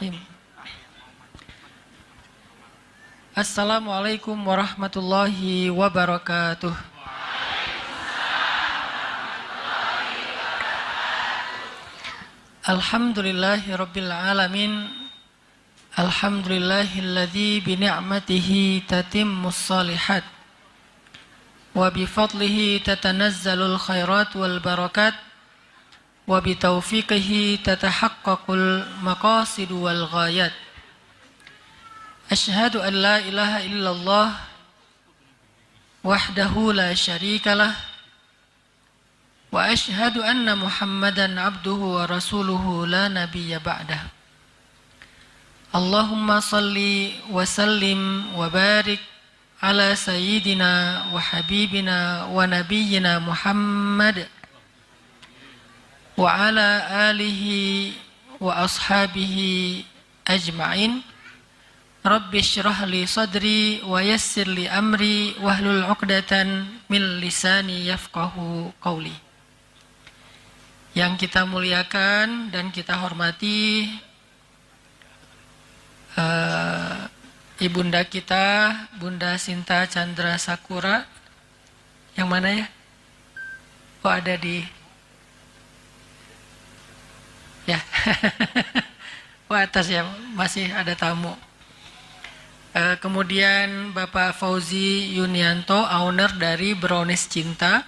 Bismillahirrahmanirrahim. Assalamualaikum warahmatullahi wabarakatuh. Alhamdulillahi rabbil alamin. Alhamdulillahilladzi bi ni'matihi tatimmus shalihat wa bi fadlihi tatanazzalul khairat wal barakat wa bi taufiqihi tatahaqqaqul maqasid wal ghayat. Asyhadu an la ilaha illallah wahdahu la syarikalah wa asyhadu anna Muhammadan abduhu wa rasuluhu la nabiyya ba'dah. Allahumma salli wa sallim wa barik ala sayyidina wa habibina wa nabiyyina Muhammad wa ala alihi wa ashabihi ajma'in. Rabbi syrah li sadri wa yassir li amri wahlul 'uqdatan min lisani yafqahu qawli. Yang kita muliakan dan kita hormati ibunda kita, Bunda Sinta Chandra Sakura. Yang mana ya? Oh, ada di ya. Wah, atas ya, masih ada tamu. Kemudian Bapak Fauzi Yunianto, owner dari Brownies Cinta.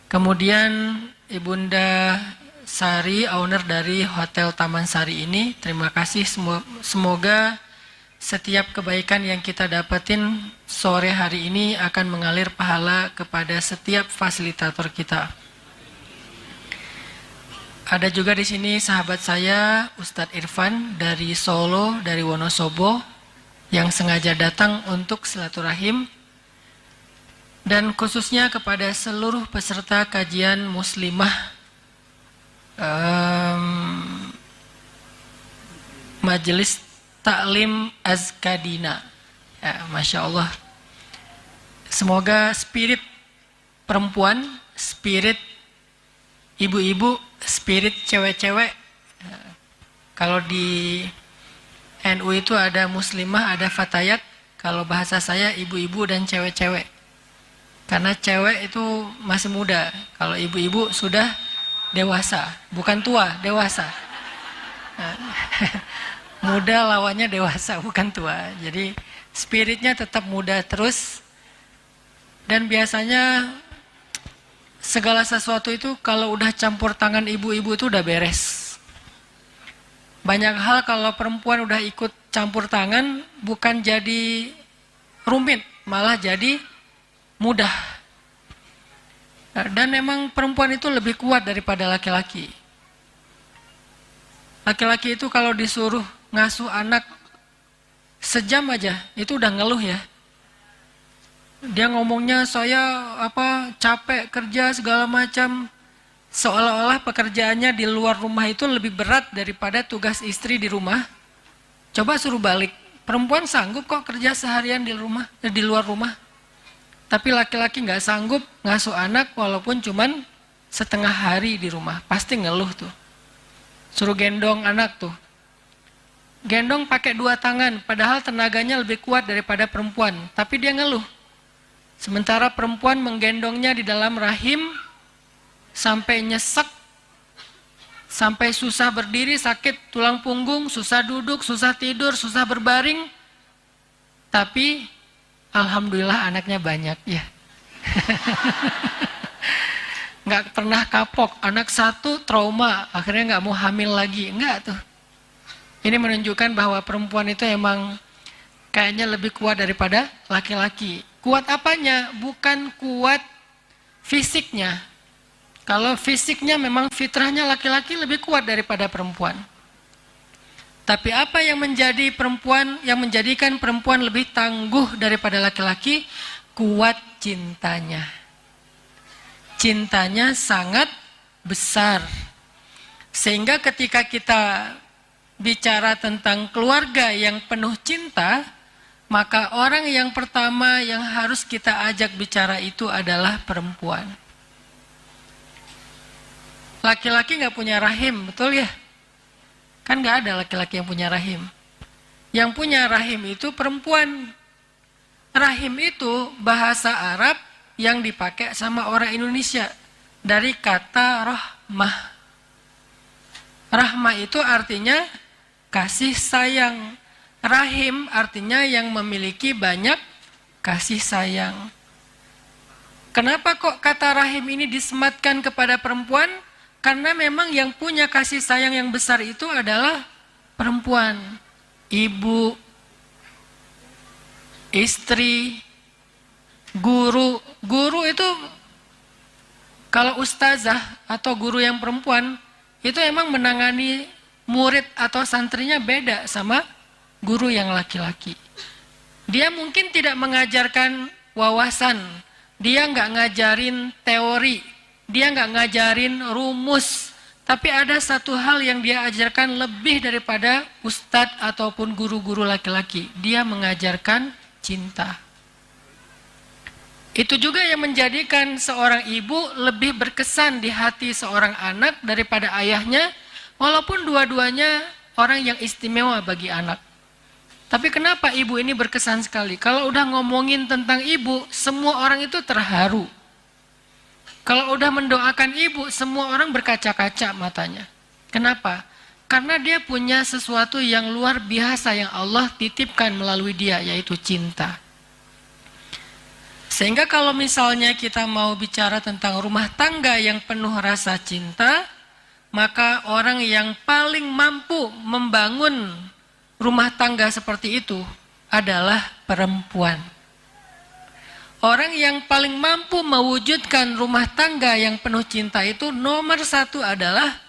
Kemudian Ibunda Sari, owner dari Hotel Taman Sari ini. Terima kasih, semoga setiap kebaikan yang kita dapatin sore hari ini akan mengalir pahala kepada setiap fasilitator kita. Ada juga di sini sahabat saya, Ustadz Irfan dari Solo, dari Wonosobo, yang sengaja datang untuk silaturahim, dan khususnya kepada seluruh peserta kajian muslimah Majelis Taklim Azkadina ya, Masya Allah, semoga spirit perempuan, spirit ibu-ibu, spirit cewek-cewek, kalau di NU itu ada muslimah, ada fatayat. Kalau bahasa saya ibu-ibu dan cewek-cewek. Karena cewek itu masih muda. Kalau ibu-ibu sudah dewasa. Bukan tua, dewasa. Muda lawannya dewasa, bukan tua. Jadi spiritnya tetap muda terus. Dan biasanya segala sesuatu itu kalau udah campur tangan ibu-ibu itu udah beres. Banyak hal kalau perempuan udah ikut campur tangan bukan jadi rumit, malah jadi mudah. Dan memang perempuan itu lebih kuat daripada laki-laki. Laki-laki itu kalau disuruh ngasuh anak sejam aja itu udah ngeluh ya. Dia ngomongnya saya capek kerja segala macam. Seolah-olah pekerjaannya di luar rumah itu lebih berat daripada tugas istri di rumah. Coba suruh balik. Perempuan sanggup kok kerja seharian di luar rumah. Tapi laki-laki nggak sanggup ngasuh anak walaupun cuman setengah hari di rumah. Pasti ngeluh tuh. Suruh gendong anak tuh. Gendong pakai 2 tangan, padahal tenaganya lebih kuat daripada perempuan. Tapi dia ngeluh. Sementara perempuan menggendongnya di dalam rahim, sampai nyesek, sampai susah berdiri, sakit tulang punggung, susah duduk, susah tidur, susah berbaring. Tapi alhamdulillah anaknya banyak ya. Nggak pernah kapok. Anak 1 trauma, akhirnya nggak mau hamil lagi. Enggak tuh. Ini menunjukkan bahwa perempuan itu emang kayaknya lebih kuat daripada laki-laki. Kuat apanya? Bukan kuat fisiknya. Kalau fisiknya memang fitrahnya laki-laki lebih kuat daripada perempuan. Tapi apa yang menjadikan perempuan lebih tangguh daripada laki-laki? Kuat cintanya. Cintanya sangat besar. Sehingga ketika kita bicara tentang keluarga yang penuh cinta, maka orang yang pertama yang harus kita ajak bicara itu adalah perempuan. Laki-laki nggak punya rahim, betul ya? Kan nggak ada laki-laki yang punya rahim. Yang punya rahim itu perempuan. Rahim itu bahasa Arab yang dipakai sama orang Indonesia. Dari kata rahmah. Rahmah itu artinya kasih sayang. Rahim artinya yang memiliki banyak kasih sayang. Kenapa kok kata rahim ini disematkan kepada perempuan? Karena memang yang punya kasih sayang yang besar itu adalah perempuan. Ibu, istri, guru. Guru itu kalau ustazah atau guru yang perempuan itu emang menangani murid atau santrinya beda sama guru yang laki-laki. Dia mungkin tidak mengajarkan wawasan, dia nggak ngajarin teori, dia nggak ngajarin rumus, tapi ada satu hal yang dia ajarkan lebih daripada ustadz ataupun guru-guru laki-laki. Dia mengajarkan cinta. Itu juga yang menjadikan seorang ibu lebih berkesan di hati seorang anak daripada ayahnya, walaupun dua-duanya orang yang istimewa bagi anak. Tapi kenapa ibu ini berkesan sekali? Kalau udah ngomongin tentang ibu, semua orang itu terharu. Kalau udah mendoakan ibu, semua orang berkaca-kaca matanya. Kenapa? Karena dia punya sesuatu yang luar biasa yang Allah titipkan melalui dia, yaitu cinta. Sehingga kalau misalnya kita mau bicara tentang rumah tangga yang penuh rasa cinta, maka orang yang paling mampu membangun rumah tangga seperti itu adalah perempuan. Orang yang paling mampu mewujudkan rumah tangga yang penuh cinta itu nomor satu adalah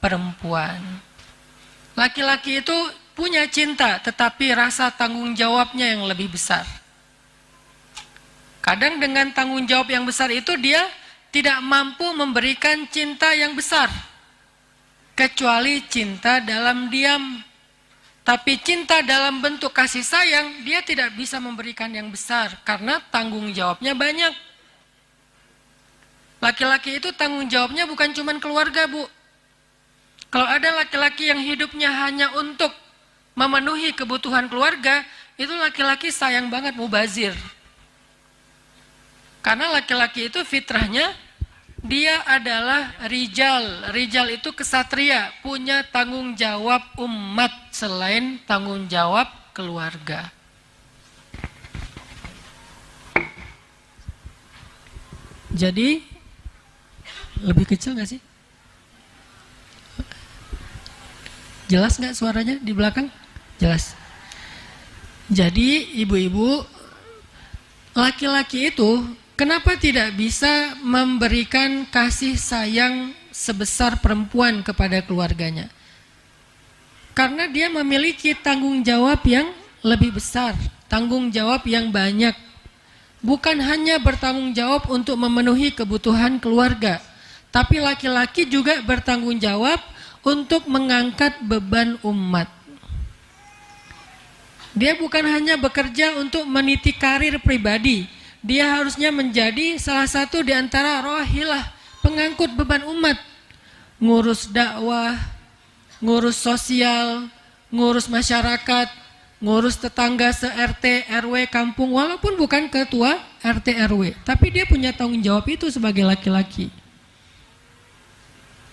perempuan. Laki-laki itu punya cinta, tetapi rasa tanggung jawabnya yang lebih besar. Kadang dengan tanggung jawab yang besar itu dia tidak mampu memberikan cinta yang besar, kecuali cinta dalam diam. Tapi cinta dalam bentuk kasih sayang, dia tidak bisa memberikan yang besar karena tanggung jawabnya banyak. Laki-laki itu tanggung jawabnya bukan cuma keluarga, Bu. Kalau ada laki-laki yang hidupnya hanya untuk memenuhi kebutuhan keluarga, itu laki-laki sayang banget mubazir. Karena laki-laki itu fitrahnya dia adalah rijal. Rijal itu kesatria, punya tanggung jawab umat selain tanggung jawab keluarga. Jadi, lebih kecil nggak sih? Jelas nggak suaranya di belakang? Jelas. Jadi, ibu-ibu, laki-laki itu kenapa tidak bisa memberikan kasih sayang sebesar perempuan kepada keluarganya? Karena dia memiliki tanggung jawab yang lebih besar, tanggung jawab yang banyak. Bukan hanya bertanggung jawab untuk memenuhi kebutuhan keluarga, tapi laki-laki juga bertanggung jawab untuk mengangkat beban umat. Dia bukan hanya bekerja untuk meniti karir pribadi, dia harusnya menjadi salah satu di antara rohilah pengangkut beban umat. Ngurus dakwah, ngurus sosial, ngurus masyarakat, ngurus tetangga se-RT, RW, kampung, walaupun bukan ketua RT, RW. Tapi dia punya tanggung jawab itu sebagai laki-laki.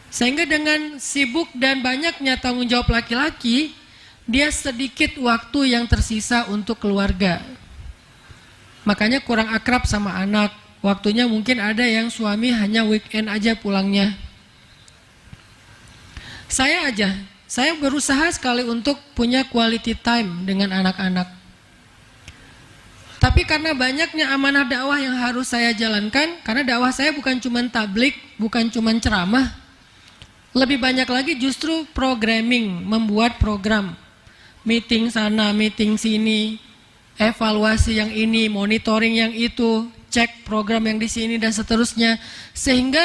Sehingga dengan sibuk dan banyaknya tanggung jawab laki-laki, dia sedikit waktu yang tersisa untuk keluarga. Makanya kurang akrab sama anak. Waktunya mungkin ada yang suami hanya weekend aja pulangnya. Saya berusaha sekali untuk punya quality time dengan anak-anak. Tapi karena banyaknya amanah dakwah yang harus saya jalankan, karena dakwah saya bukan cuma tablik, bukan cuma ceramah, lebih banyak lagi justru programming, membuat program. Meeting sana, meeting sini, evaluasi yang ini, monitoring yang itu, cek program yang di sini dan seterusnya. Sehingga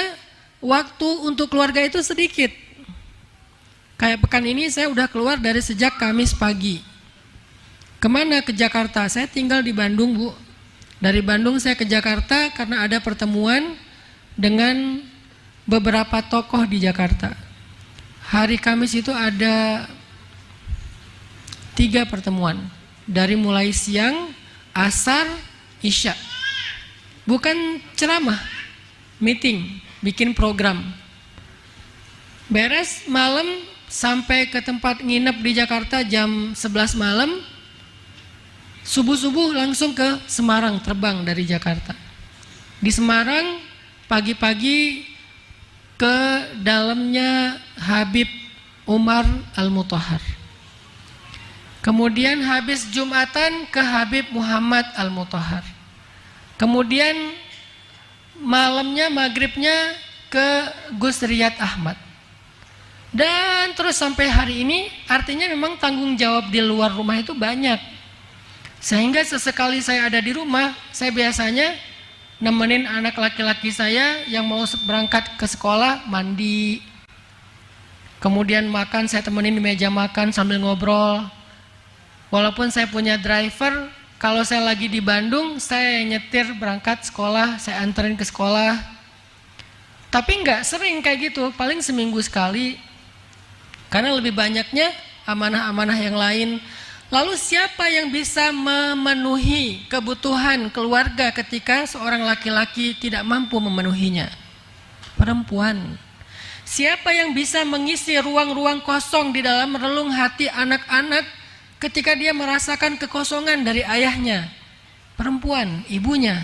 waktu untuk keluarga itu sedikit. Kayak pekan ini saya udah keluar dari sejak Kamis pagi. Kemana? Ke Jakarta. Saya tinggal di Bandung, Bu. Dari Bandung saya ke Jakarta karena ada pertemuan dengan beberapa tokoh di Jakarta. Hari Kamis itu ada 3 pertemuan. Dari mulai siang, asar, isya. Bukan ceramah, meeting, bikin program. Beres malam sampai ke tempat nginep di Jakarta jam 11 malam. Subuh-subuh langsung ke Semarang, terbang dari Jakarta. Di Semarang pagi-pagi ke dalamnya Habib Umar Al-Mutahhar. Kemudian habis Jumatan ke Habib Muhammad Al-Mutahhar. Kemudian malamnya, maghribnya ke Gus Riyad Ahmad. Dan terus sampai hari ini, artinya memang tanggung jawab di luar rumah itu banyak. Sehingga sesekali saya ada di rumah, saya biasanya nemenin anak laki-laki saya yang mau berangkat ke sekolah, mandi. Kemudian makan, saya temenin di meja makan sambil ngobrol. Walaupun saya punya driver, kalau saya lagi di Bandung, saya nyetir berangkat sekolah, saya anterin ke sekolah. Tapi nggak sering kayak gitu, paling seminggu sekali. Karena lebih banyaknya amanah-amanah yang lain. Lalu siapa yang bisa memenuhi kebutuhan keluarga ketika seorang laki-laki tidak mampu memenuhinya? Perempuan. Siapa yang bisa mengisi ruang-ruang kosong di dalam relung hati anak-anak ketika dia merasakan kekosongan dari ayahnya? Perempuan, ibunya.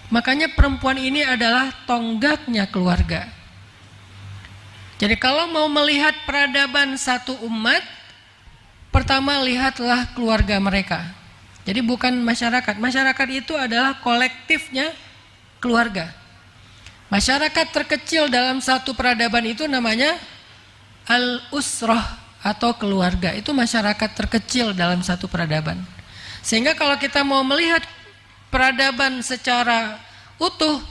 Makanya perempuan ini adalah tonggaknya keluarga. Jadi kalau mau melihat peradaban satu umat, pertama lihatlah keluarga mereka. Jadi bukan masyarakat. Masyarakat itu adalah kolektifnya keluarga. Masyarakat terkecil dalam satu peradaban itu namanya al-usrah atau keluarga. Itu masyarakat terkecil dalam satu peradaban. Sehingga kalau kita mau melihat peradaban secara utuh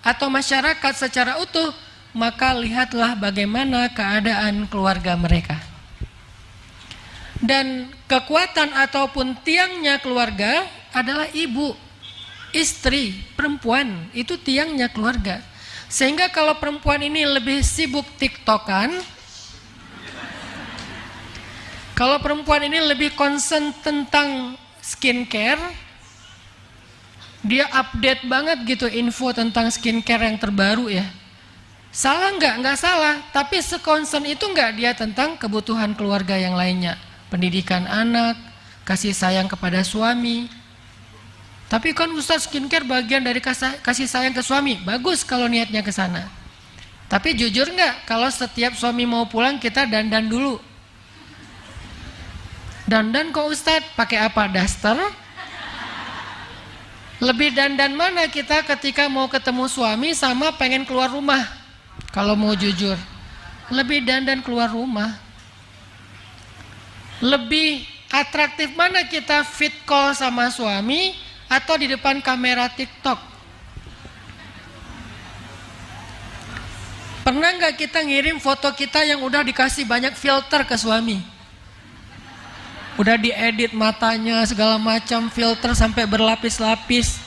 atau masyarakat secara utuh, maka lihatlah bagaimana keadaan keluarga mereka. Dan kekuatan ataupun tiangnya keluarga adalah ibu, istri, perempuan. Itu tiangnya keluarga. Sehingga kalau perempuan ini lebih sibuk tiktokan, kalau perempuan ini lebih concern tentang skincare, dia update banget gitu info tentang skincare yang terbaru ya. Salah nggak? Nggak salah. Tapi sekonsen itu nggak dia tentang kebutuhan keluarga yang lainnya. Pendidikan anak, kasih sayang kepada suami. Tapi kan Ustaz, skincare bagian dari kasih sayang ke suami. Bagus kalau niatnya ke sana. Tapi jujur nggak, kalau setiap suami mau pulang kita dandan dulu. Dandan kok Ustaz? Pakai apa? Daster? Lebih dandan mana kita ketika mau ketemu suami sama pengen keluar rumah? Kalau mau jujur, lebih dandan keluar rumah. Lebih atraktif mana kita fit call sama suami atau di depan kamera TikTok? Pernah nggak kita ngirim foto kita yang udah dikasih banyak filter ke suami? Udah diedit matanya segala macam, filter sampai berlapis-lapis.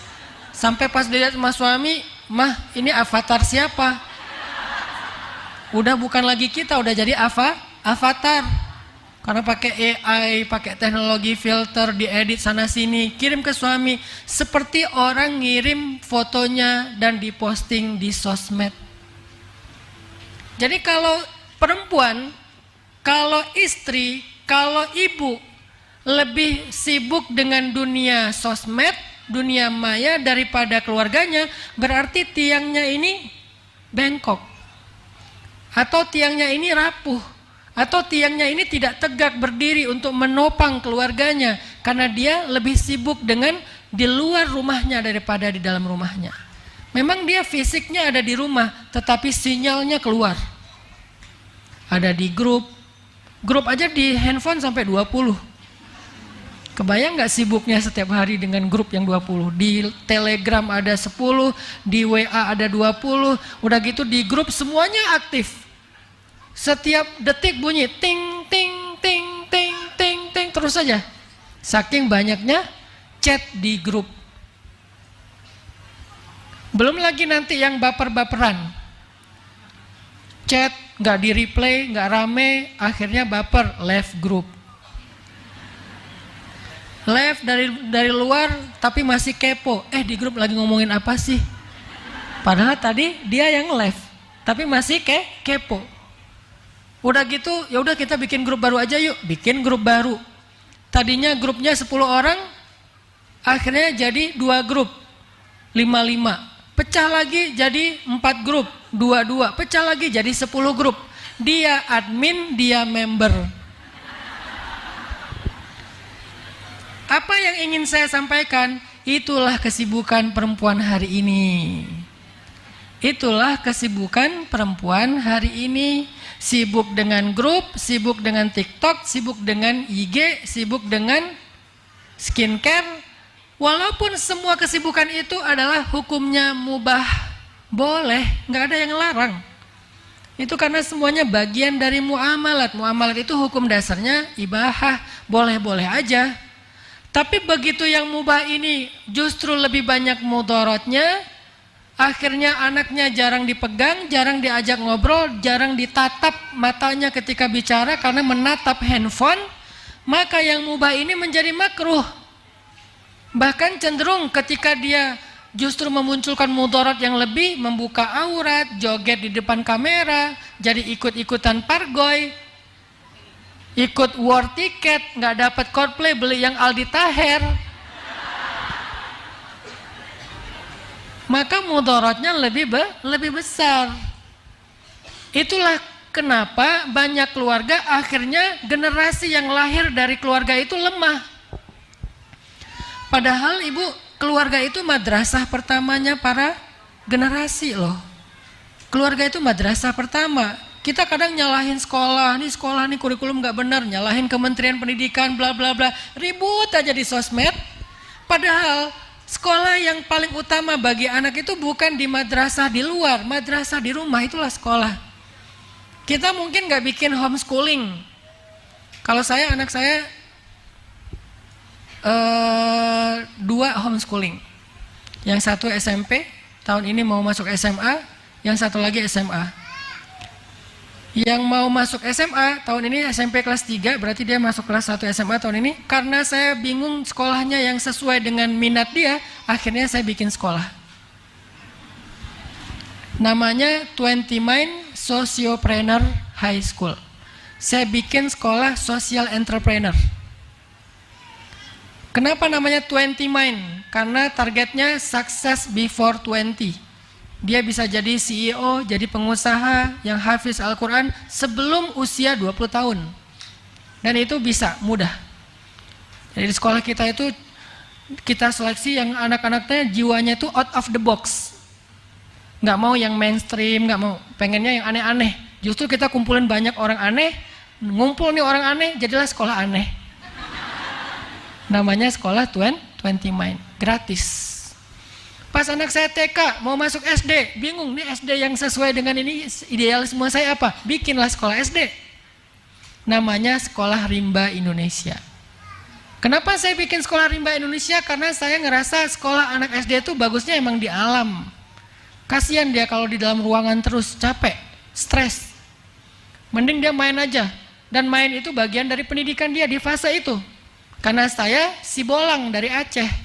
Sampai pas dilihat sama suami, mah ini avatar siapa? Udah bukan lagi kita, udah jadi avatar. Karena pakai AI, pakai teknologi filter, diedit sana sini, kirim ke suami. Seperti orang ngirim fotonya dan diposting di sosmed. Jadi kalau perempuan, kalau istri, kalau ibu lebih sibuk dengan dunia sosmed, dunia maya daripada keluarganya, berarti tiangnya ini bengkok. Atau tiangnya ini rapuh. Atau tiangnya ini tidak tegak berdiri untuk menopang keluarganya. Karena dia lebih sibuk dengan di luar rumahnya daripada di dalam rumahnya. Memang dia fisiknya ada di rumah, tetapi sinyalnya keluar. Ada di grup aja di handphone sampai 20. Kebayang nggak sibuknya setiap hari dengan grup yang 20? Di Telegram ada 10, di WA ada 20, udah gitu di grup semuanya aktif. Setiap detik bunyi ting ting ting ting ting ting terus saja. Saking banyaknya chat di grup. Belum lagi nanti yang baper-baperan. Chat nggak di replay, nggak rame, akhirnya baper, left group. Live dari luar tapi masih kepo. Di grup lagi ngomongin apa sih? Padahal tadi dia yang live tapi masih kepo. Udah gitu, ya udah kita bikin grup baru aja yuk. Bikin grup baru. Tadinya grupnya 10 orang, akhirnya jadi 2 grup. 5-5. Pecah lagi jadi 4 grup. 2-2. Pecah lagi jadi 10 grup. Dia admin, dia member. Apa yang ingin saya sampaikan? Itulah kesibukan perempuan hari ini. Itulah kesibukan perempuan hari ini. Sibuk dengan grup, sibuk dengan TikTok, sibuk dengan IG, sibuk dengan skincare. Walaupun semua kesibukan itu adalah hukumnya mubah, boleh, nggak ada yang larang. Itu karena semuanya bagian dari muamalat. Muamalat itu hukum dasarnya ibahah, boleh-boleh aja. Tapi begitu yang mubah ini justru lebih banyak mudaratnya, akhirnya anaknya jarang dipegang, jarang diajak ngobrol, jarang ditatap matanya ketika bicara karena menatap handphone, maka yang mubah ini menjadi makruh. Bahkan cenderung ketika dia justru memunculkan mudarat yang lebih, membuka aurat, joget di depan kamera, jadi ikut-ikutan pargoy, ikut war tiket, nggak dapat Coldplay, beli yang Aldi Taher. Maka mudaratnya lebih besar. Itulah kenapa banyak keluarga akhirnya generasi yang lahir dari keluarga itu lemah. Padahal ibu, keluarga itu madrasah pertamanya para generasi loh. Keluarga itu madrasah pertama. Kita kadang nyalahin sekolah nih kurikulum nggak benar, nyalahin Kementerian Pendidikan, bla bla bla, ribut aja di sosmed. Padahal sekolah yang paling utama bagi anak itu bukan di madrasah di luar, madrasah di rumah, itulah sekolah. Kita mungkin nggak bikin homeschooling. Kalau saya, anak saya 2 homeschooling. Yang satu SMP, tahun ini mau masuk SMA, yang satu lagi SMA. Yang mau masuk SMA tahun ini SMP kelas 3, berarti dia masuk kelas 1 SMA tahun ini. Karena saya bingung sekolahnya yang sesuai dengan minat dia, akhirnya saya bikin sekolah. Namanya 20 Mind Sociopreneur High School. Saya bikin sekolah social entrepreneur. Kenapa namanya 20 Mind? Karena targetnya success before 20. Dia bisa jadi CEO, jadi pengusaha yang hafiz Al-Quran sebelum usia 20 tahun. Dan itu bisa, mudah. Jadi di sekolah kita itu, kita seleksi yang anak-anaknya jiwanya itu out of the box. Nggak mau yang mainstream, nggak mau, pengennya yang aneh-aneh. Justru kita kumpulin banyak orang aneh, ngumpul nih orang aneh, jadilah sekolah aneh. Namanya sekolah 20 Mind, gratis. Pas anak saya TK mau masuk SD, bingung nih SD yang sesuai dengan ini idealisme saya apa? Bikinlah sekolah SD. Namanya Sekolah Rimba Indonesia. Kenapa saya bikin Sekolah Rimba Indonesia? Karena saya ngerasa sekolah anak SD itu bagusnya emang di alam. Kasihan dia kalau di dalam ruangan terus, capek, stres. Mending dia main aja. Dan main itu bagian dari pendidikan dia di fase itu. Karena saya si Bolang dari Aceh.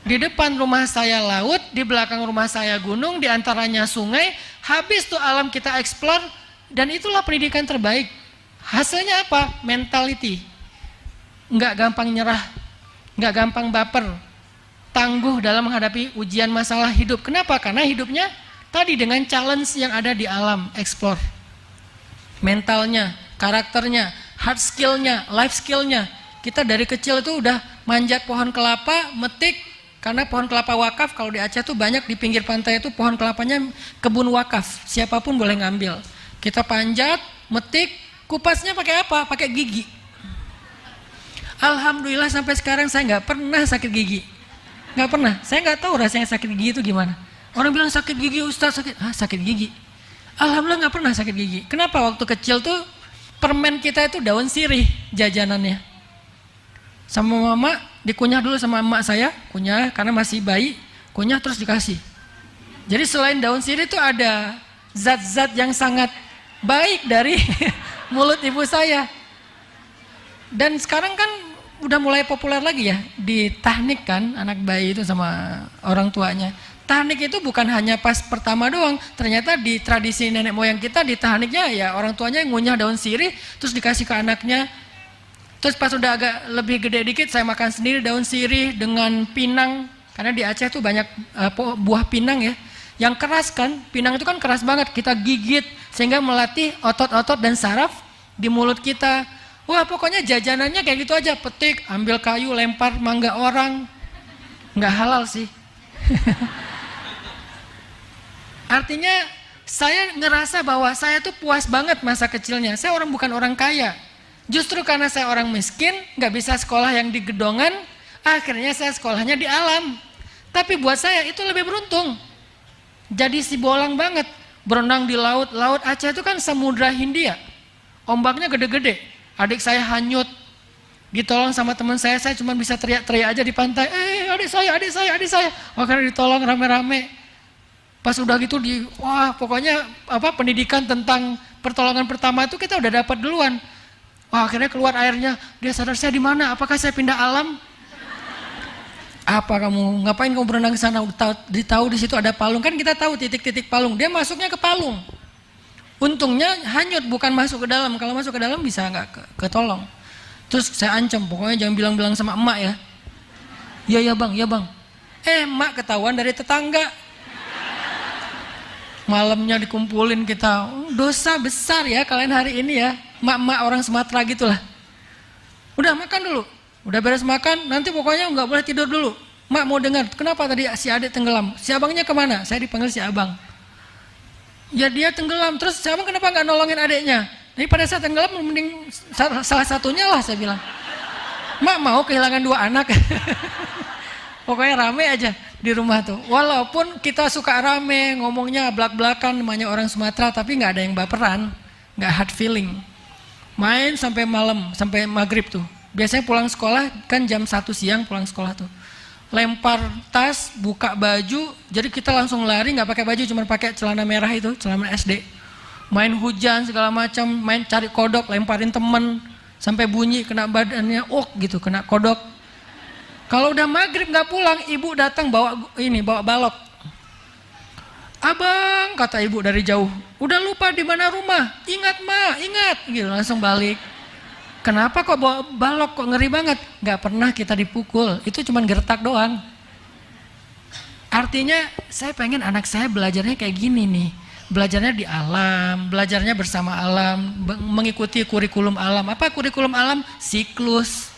Di depan rumah saya laut, di belakang rumah saya gunung, di antaranya sungai. Habis tuh alam kita explore, dan itulah pendidikan terbaik. Hasilnya apa? Mentality. Nggak gampang nyerah, nggak gampang baper, tangguh dalam menghadapi ujian masalah hidup. Kenapa? Karena hidupnya tadi dengan challenge yang ada di alam, explore. Mentalnya, karakternya, hard skillnya, life skillnya. Kita dari kecil itu udah manjat pohon kelapa, metik. Karena pohon kelapa wakaf kalau di Aceh tuh banyak, di pinggir pantai itu pohon kelapanya kebun wakaf, siapapun boleh ngambil. Kita panjat, metik, kupasnya pakai apa? Pakai gigi. Alhamdulillah sampai sekarang saya nggak pernah sakit gigi, nggak pernah. Saya nggak tahu rasanya sakit gigi itu gimana. Orang bilang sakit gigi Ustaz, sakit gigi. Alhamdulillah nggak pernah sakit gigi. Kenapa? Waktu kecil tuh permen kita itu daun sirih jajanannya. Sama mama dikunyah dulu sama emak saya, kunyah karena masih bayi, kunyah terus dikasih. Jadi selain daun sirih itu ada zat-zat yang sangat baik dari mulut ibu saya. Dan sekarang kan udah mulai populer lagi ya di tahnik kan, anak bayi itu sama orang tuanya. Tahnik itu bukan hanya pas pertama doang, ternyata di tradisi nenek moyang kita di tahniknya ya orang tuanya yang ngunyah daun sirih terus dikasih ke anaknya. Terus pas udah agak lebih gede dikit saya makan sendiri daun sirih dengan pinang, karena di Aceh tuh banyak buah pinang ya, yang keras kan, pinang itu kan keras banget, kita gigit sehingga melatih otot-otot dan saraf di mulut kita. Wah pokoknya jajanannya kayak gitu aja, petik, ambil kayu, lempar mangga orang, nggak halal sih. Artinya saya ngerasa bahwa saya tuh puas banget masa kecilnya. Saya bukan orang kaya. Justru karena saya orang miskin, nggak bisa sekolah yang di gedongan, akhirnya saya sekolahnya di alam. Tapi buat saya itu lebih beruntung. Jadi si bolang banget, berenang di laut. Laut Aceh itu kan samudra Hindia, ombaknya gede-gede. Adik saya hanyut, ditolong sama teman saya cuma bisa teriak-teriak aja di pantai. Adik saya. Akhirnya ditolong rame-rame. Pas udah gitu wah pokoknya pendidikan tentang pertolongan pertama itu kita udah dapat duluan. Wah akhirnya keluar airnya, dia sadar saya di mana? Apakah saya pindah alam? Apa kamu ngapain kamu berenang ke sana? Tahu di situ ada palung, kan kita tahu titik-titik palung. Dia masuknya ke palung. Untungnya hanyut, bukan masuk ke dalam. Kalau masuk ke dalam bisa nggak ketolong. Terus saya ancam, pokoknya jangan bilang-bilang sama emak ya. Ya bang. Emak ketahuan dari tetangga. Malamnya dikumpulin kita, dosa besar ya kalian hari ini ya, emak-emak orang Sumatera gitulah. Udah makan dulu, udah beres makan, nanti pokoknya nggak boleh tidur dulu. Mak mau dengar, kenapa tadi si adik tenggelam? Si abangnya kemana? Saya dipanggil si abang. Ya dia tenggelam, terus si abang kenapa nggak nolongin adiknya? Jadi pada saat tenggelam mending salah satunya lah saya bilang. Mak mau kehilangan 2 anak. Pokoknya rame aja di rumah tuh. Walaupun kita suka rame, ngomongnya belak-belakan, namanya orang Sumatera, tapi nggak ada yang baperan, nggak hard feeling. Main sampai malam, sampai maghrib tuh. Biasanya pulang sekolah kan jam 1 siang pulang sekolah tuh. Lempar tas, buka baju, jadi kita langsung lari, nggak pakai baju, cuma pakai celana merah itu, celana SD. Main hujan segala macam, main cari kodok, lemparin temen, sampai bunyi kena badannya, gitu, kena kodok. Kalau udah maghrib nggak pulang, ibu datang bawa balok. Abang, kata ibu dari jauh, udah lupa di mana rumah? Ingat ma, ingat, gitu langsung balik. Kenapa kok bawa balok, kok ngeri banget? Nggak pernah kita dipukul, itu cuma gertak doang. Artinya saya pengen anak saya belajarnya kayak gini nih, belajarnya di alam, belajarnya bersama alam, mengikuti kurikulum alam. Apa kurikulum alam? Siklus.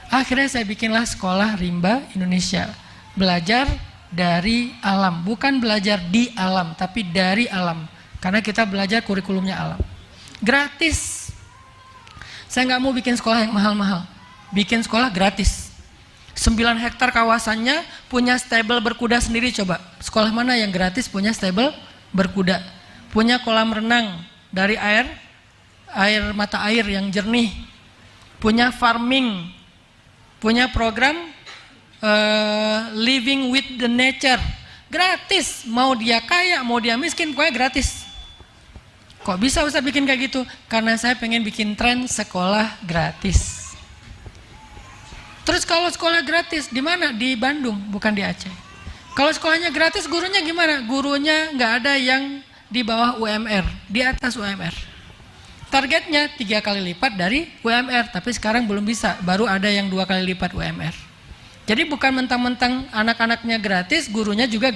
Akhirnya saya bikinlah sekolah rimba Indonesia. Belajar dari alam, bukan belajar di alam, tapi dari alam. Karena kita belajar kurikulumnya alam. Gratis. Saya nggak mau bikin sekolah yang mahal-mahal. Bikin sekolah gratis. 9 hektar kawasannya punya stable berkuda sendiri coba. Sekolah mana yang gratis punya stable berkuda? Punya kolam renang dari mata air yang jernih. Punya farming. Punya program living with the nature, gratis. Mau dia kaya, mau dia miskin, pokoknya gratis. Kok bisa Ustaz bikin kayak gitu? Karena saya pengen bikin tren sekolah gratis. Terus kalau sekolah gratis di mana? Di Bandung, bukan di Aceh. Kalau sekolahnya gratis, gurunya gimana? Gurunya nggak ada yang di bawah UMR, di atas UMR. Targetnya 3 kali lipat dari UMR, tapi sekarang belum bisa, baru ada yang 2 kali lipat UMR. Jadi bukan mentang-mentang anak-anaknya gratis, gurunya juga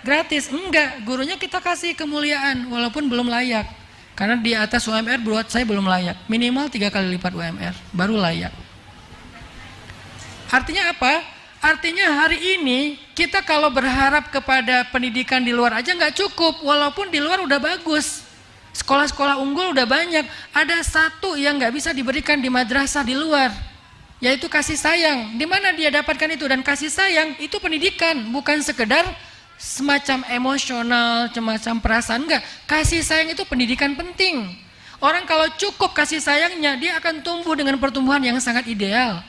gratis. Enggak, gurunya kita kasih kemuliaan walaupun belum layak. Karena di atas UMR buat saya belum layak, minimal 3 kali lipat UMR, baru layak. Artinya apa? Artinya hari ini kita kalau berharap kepada pendidikan di luar aja nggak cukup, walaupun di luar udah bagus. Sekolah-sekolah unggul udah banyak. Ada satu yang nggak bisa diberikan di madrasah di luar, yaitu kasih sayang. Di mana dia dapatkan itu? Dan kasih sayang itu pendidikan, bukan sekedar semacam emosional, semacam perasaan. Enggak. Kasih sayang itu pendidikan penting. Orang kalau cukup kasih sayangnya, dia akan tumbuh dengan pertumbuhan yang sangat ideal.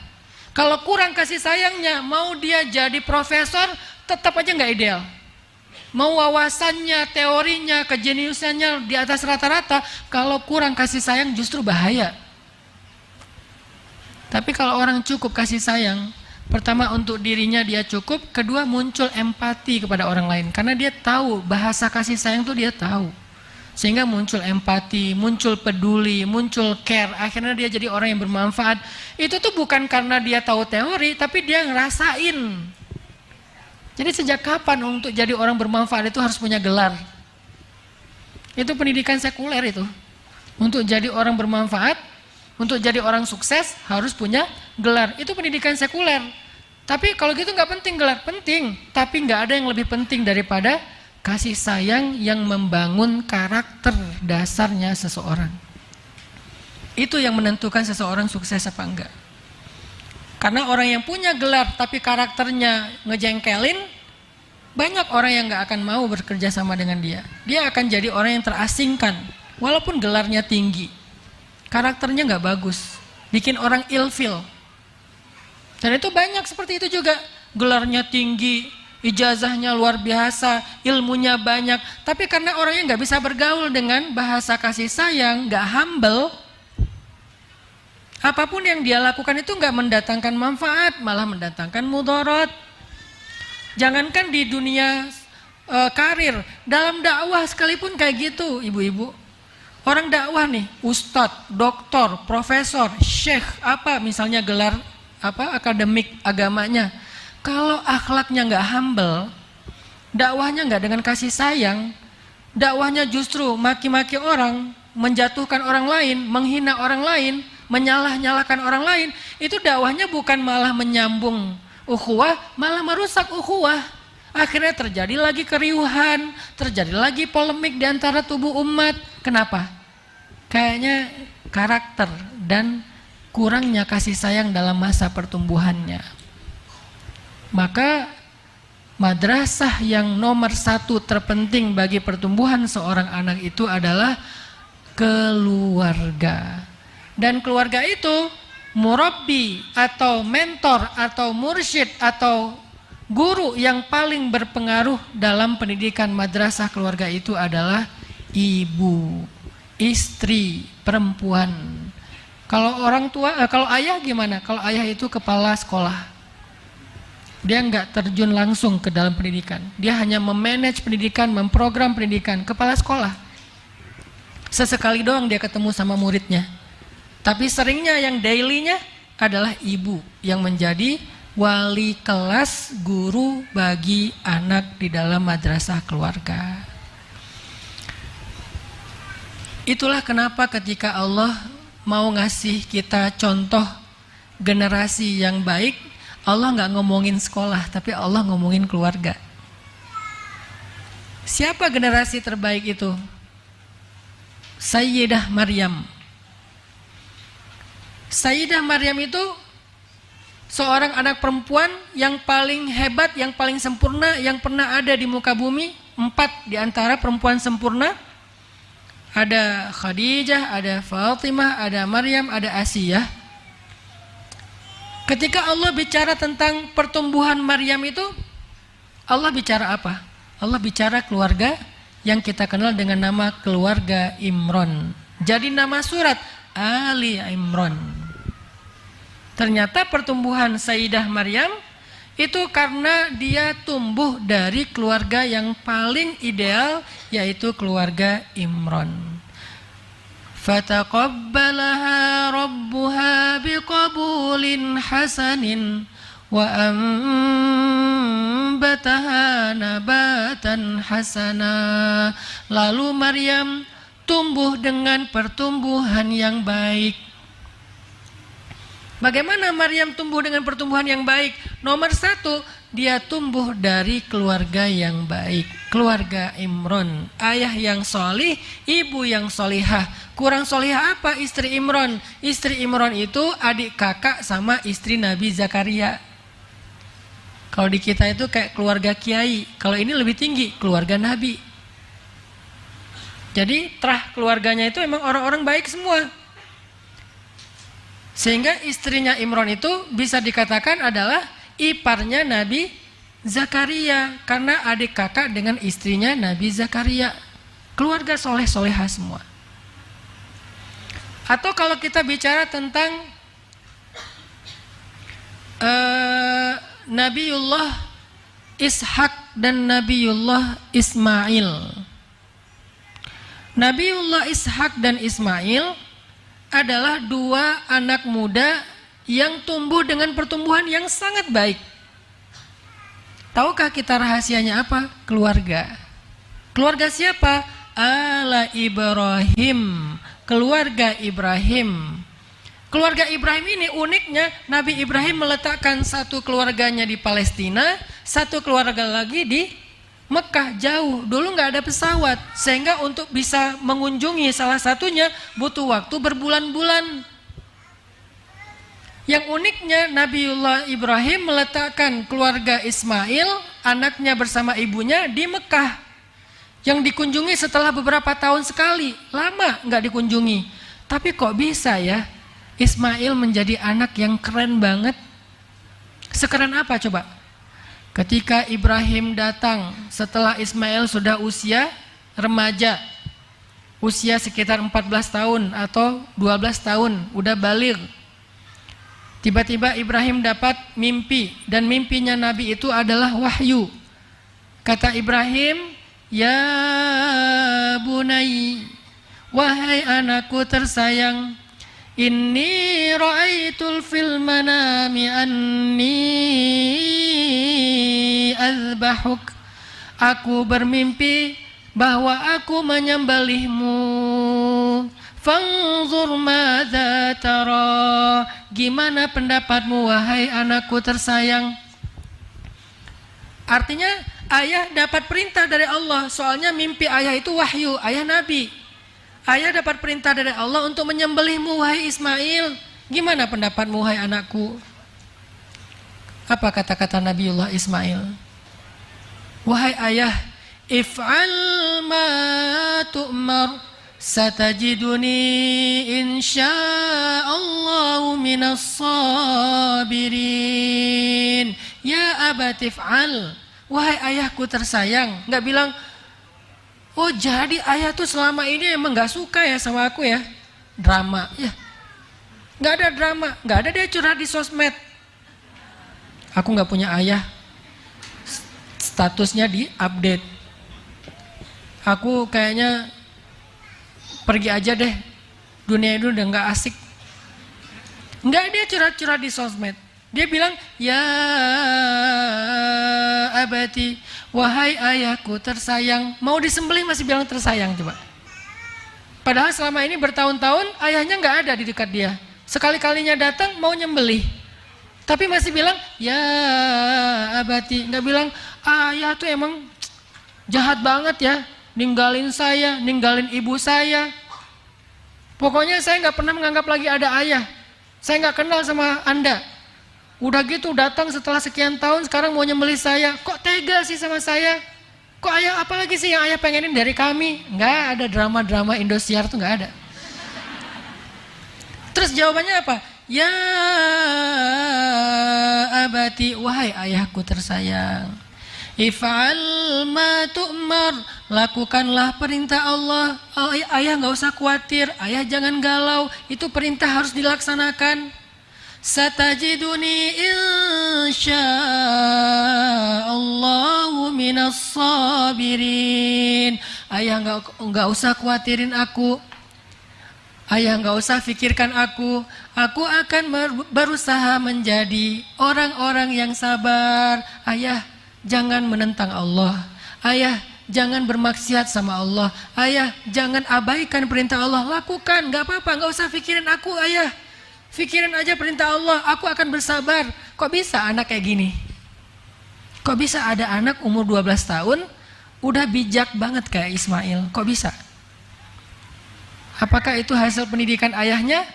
Kalau kurang kasih sayangnya, mau dia jadi profesor, tetap aja nggak ideal. Mau wawasannya, teorinya, kejeniusannya di atas rata-rata, kalau kurang kasih sayang justru bahaya. Tapi kalau orang cukup kasih sayang, pertama untuk dirinya dia cukup, kedua muncul empati kepada orang lain. Karena dia tahu, bahasa kasih sayang itu dia tahu. Sehingga muncul empati, muncul peduli, muncul care. Akhirnya dia jadi orang yang bermanfaat. Itu tuh bukan karena dia tahu teori, tapi dia ngerasain. Jadi sejak kapan untuk jadi orang bermanfaat itu harus punya gelar? Itu pendidikan sekuler itu. Untuk jadi orang bermanfaat, untuk jadi orang sukses harus punya gelar. Itu pendidikan sekuler. Tapi kalau gitu nggak penting gelar, penting. Tapi nggak ada yang lebih penting daripada kasih sayang yang membangun karakter dasarnya seseorang. Itu yang menentukan seseorang sukses apa enggak. Karena orang yang punya gelar tapi karakternya ngejengkelin, banyak orang yang nggak akan mau bekerja sama dengan dia. Dia akan jadi orang yang terasingkan, walaupun gelarnya tinggi. Karakternya nggak bagus, bikin orang ilfil. Dan itu banyak seperti itu juga. Gelarnya tinggi, ijazahnya luar biasa, ilmunya banyak. Tapi karena orangnya nggak bisa bergaul dengan bahasa kasih sayang, nggak humble, apapun yang dia lakukan itu nggak mendatangkan manfaat, malah mendatangkan mudarat. Jangankan di dunia karir, dalam dakwah sekalipun kayak gitu, ibu-ibu. Orang dakwah nih, ustadz, doktor, profesor, syekh, apa misalnya gelar apa akademik agamanya. Kalau akhlaknya nggak humble, dakwahnya nggak dengan kasih sayang, dakwahnya justru maki-maki orang, menjatuhkan orang lain, menghina orang lain, menyalah-nyalahkan orang lain, itu dakwahnya bukan malah menyambung ukhuwah, malah merusak ukhuwah. Akhirnya terjadi lagi keriuhan, terjadi lagi polemik di antara tubuh umat. Kenapa? Kayaknya karakter dan kurangnya kasih sayang dalam masa pertumbuhannya. Maka madrasah yang nomor satu terpenting bagi pertumbuhan seorang anak itu adalah keluarga. Dan keluarga itu murabbi atau mentor atau mursyid atau guru yang paling berpengaruh dalam pendidikan madrasah keluarga itu adalah ibu, istri, perempuan. Kalau orang tua, kalau ayah gimana? Kalau ayah itu kepala sekolah, dia nggak terjun langsung ke dalam pendidikan. Dia hanya memanage pendidikan, memprogram pendidikan, kepala sekolah. Sesekali doang dia ketemu sama muridnya. Tapi seringnya yang dailynya adalah ibu yang menjadi wali kelas guru bagi anak di dalam madrasah keluarga. Itulah kenapa ketika Allah mau ngasih kita contoh generasi yang baik, Allah nggak ngomongin sekolah, tapi Allah ngomongin keluarga. Siapa generasi terbaik itu? Sayyidah Maryam. Sayyidah Maryam itu seorang anak perempuan yang paling hebat, yang paling sempurna, yang pernah ada di muka bumi. 4 di antara perempuan sempurna. Ada Khadijah, ada Fatimah, ada Maryam, ada Asiyah. Ketika Allah bicara tentang pertumbuhan Maryam itu, Allah bicara apa? Allah bicara keluarga yang kita kenal dengan nama keluarga Imron. Jadi nama surat Ali Imron. Ternyata pertumbuhan Sayyidah Maryam itu karena dia tumbuh dari keluarga yang paling ideal, yaitu keluarga Imron. Fataqabbalaha rabbuha biqabulin hasanin wa ambataha nabatan hasana. Lalu Maryam tumbuh dengan pertumbuhan yang baik. Bagaimana Maryam tumbuh dengan pertumbuhan yang baik? Nomor 1, dia tumbuh dari keluarga yang baik. Keluarga Imron, ayah yang solih, ibu yang solihah. Kurang solihah apa istri Imron? Istri Imron itu adik kakak sama istri Nabi Zakaria. Kalau di kita itu kayak keluarga kiai. Kalau ini lebih tinggi, keluarga Nabi. Jadi terah keluarganya itu memang orang-orang baik semua. Sehingga istrinya Imron itu bisa dikatakan adalah iparnya Nabi Zakaria, karena adik kakak dengan istrinya Nabi Zakaria. Keluarga soleh-solehah semua. Atau kalau kita bicara tentang Nabiullah Ishak dan Nabiullah Ismail. Nabiullah Ishak dan Ismail adalah dua anak muda yang tumbuh dengan pertumbuhan yang sangat baik. Tahukah kita rahasianya apa? Keluarga. Keluarga siapa? Ala Ibrahim. Keluarga Ibrahim. Keluarga Ibrahim ini uniknya, Nabi Ibrahim meletakkan satu keluarganya di Palestina, satu keluarga lagi di Mekah, jauh. Dulu nggak ada pesawat, sehingga untuk bisa mengunjungi salah satunya butuh waktu berbulan-bulan. Yang uniknya, Nabiullah Ibrahim meletakkan keluarga Ismail, anaknya bersama ibunya di Mekah, yang dikunjungi setelah beberapa tahun sekali. Lama nggak dikunjungi, tapi kok bisa ya Ismail menjadi anak yang keren banget. Sekeren apa coba? Ketika Ibrahim datang setelah Ismail sudah usia remaja, usia sekitar 14 tahun atau 12 tahun, udah baligh. Tiba-tiba Ibrahim dapat mimpi, dan mimpinya Nabi itu adalah wahyu. Kata Ibrahim, "Ya bunai, wahai anakku tersayang, inni ra'aitul fil manami anni azbahuk." Aku bermimpi bahwa aku menyembelihmu. Fanzur madza tara. Gimana pendapatmu wahai anakku tersayang? Artinya ayah dapat perintah dari Allah. Soalnya mimpi ayah itu wahyu, ayah Nabi. Ayah dapat perintah dari Allah untuk menyembelihmu wahai Ismail. Gimana pendapatmu wahai anakku? Apa kata-kata Nabiullah Ismail? Wahai ayah, if'al ma tu'mar, satajiduni insya'allahu minas sabirin. Ya abati if'al. Wahai ayahku tersayang. Nggak bilang, oh jadi ayah tuh selama ini emang gak suka ya sama aku ya. Drama ya. Gak ada drama. Gak ada dia curhat di sosmed. Aku gak punya ayah. Statusnya di update. Aku kayaknya pergi aja deh. Dunia itu udah gak asik. Gak, dia curhat-curhat di sosmed. Dia bilang, ya abati, wahai ayahku tersayang. Mau disembelih masih bilang tersayang coba. Padahal selama ini bertahun-tahun ayahnya nggak ada di dekat dia. Sekali-kalinya datang mau nyembelih, tapi masih bilang ya abati. Nggak bilang ayah tuh emang jahat banget ya, ninggalin saya, ninggalin ibu saya. Pokoknya saya nggak pernah menganggap lagi ada ayah. Saya nggak kenal sama Anda. Udah gitu datang setelah sekian tahun, sekarang mau nyembelih saya. Kok tega sih sama saya? Kok ayah, apalagi sih yang ayah pengenin dari kami? Nggak ada drama-drama Indosiar tuh, nggak ada. Terus jawabannya apa? Ya abati, wahai ayahku tersayang. If'al ma tu'mar, lakukanlah perintah Allah. Oh, ayah nggak usah khawatir, ayah jangan galau, itu perintah harus dilaksanakan. Satajiduni insya'allahu minas sabirin. Ayah nggak usah khawatirin aku. Ayah nggak usah pikirkan aku. Aku akan berusaha menjadi orang-orang yang sabar. Ayah jangan menentang Allah. Ayah jangan bermaksiat sama Allah. Ayah jangan abaikan perintah Allah. Lakukan, nggak apa-apa, nggak usah pikirin aku ayah. Pikirin aja perintah Allah, aku akan bersabar. Kok bisa anak kayak gini? Kok bisa ada anak umur 12 tahun udah bijak banget kayak Ismail? Kok bisa? Apakah itu hasil pendidikan ayahnya?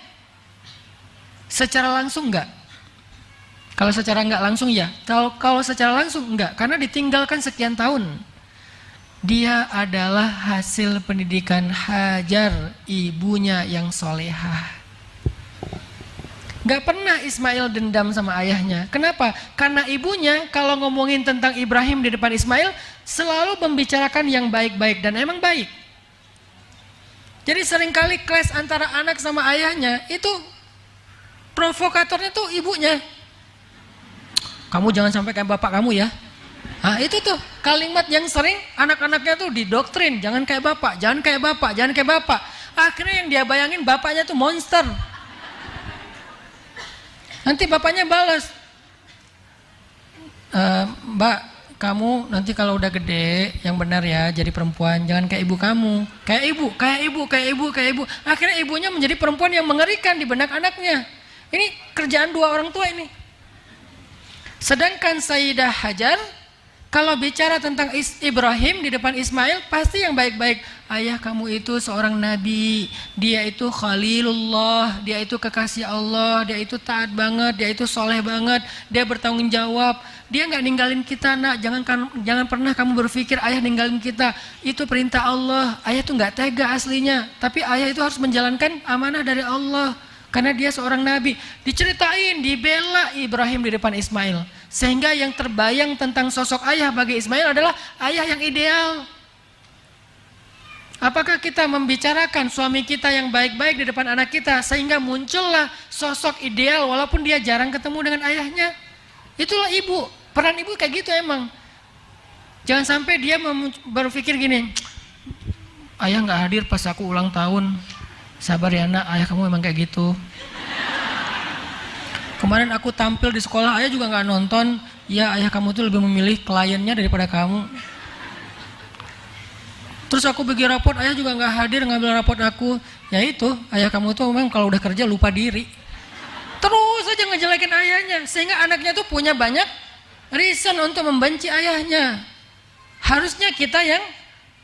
Secara langsung enggak? Kalau secara enggak langsung ya. Kalau secara langsung enggak, karena ditinggalkan sekian tahun. Dia adalah hasil pendidikan Hajar, ibunya yang solehah. Gak pernah Ismail dendam sama ayahnya. Kenapa? Karena ibunya kalau ngomongin tentang Ibrahim di depan Ismail selalu membicarakan yang baik-baik, dan emang baik. Jadi seringkali clash antara anak sama ayahnya itu provokatornya tuh ibunya. Kamu jangan sampai kayak bapak kamu ya. Nah itu tuh kalimat yang sering anak-anaknya tuh didoktrin, jangan kayak bapak, jangan kayak bapak, jangan kayak bapak. Akhirnya yang dia bayangin bapaknya tuh monster. Nanti bapaknya balas, Mbak, kamu nanti kalau udah gede yang benar ya jadi perempuan, jangan kayak ibu kamu. Kayak ibu, kayak ibu, kayak ibu, kayak ibu. Akhirnya ibunya menjadi perempuan yang mengerikan di benak anaknya. Ini kerjaan dua orang tua ini. Sedangkan Sayyidah Hajar kalau bicara tentang Ibrahim di depan Ismail pasti yang baik-baik. Ayah kamu itu seorang nabi, dia itu Khalilullah, dia itu kekasih Allah, dia itu taat banget, dia itu soleh banget, dia bertanggung jawab, dia nggak ninggalin kita nak, jangan pernah kamu berpikir ayah ninggalin kita, itu perintah Allah, ayah tuh nggak tega aslinya, tapi ayah itu harus menjalankan amanah dari Allah. Karena dia seorang nabi, diceritain, dibela Ibrahim di depan Ismail. Sehingga yang terbayang tentang sosok ayah bagi Ismail adalah ayah yang ideal. Apakah kita membicarakan suami kita yang baik-baik di depan anak kita sehingga muncullah sosok ideal walaupun dia jarang ketemu dengan ayahnya? Itulah ibu, peran ibu kayak gitu emang. Jangan sampai dia berpikir gini, ayah nggak hadir pas aku ulang tahun. Sabar ya nak, ayah kamu memang kayak gitu. Kemarin aku tampil di sekolah, ayah juga nggak nonton. Ya ayah kamu tuh lebih memilih kliennya daripada kamu. Terus aku bikin raport, ayah juga nggak hadir ngambil raport aku. Ya itu, ayah kamu tuh memang kalau udah kerja lupa diri. Terus aja ngejelekin ayahnya, sehingga anaknya tuh punya banyak reason untuk membenci ayahnya. Harusnya kita yang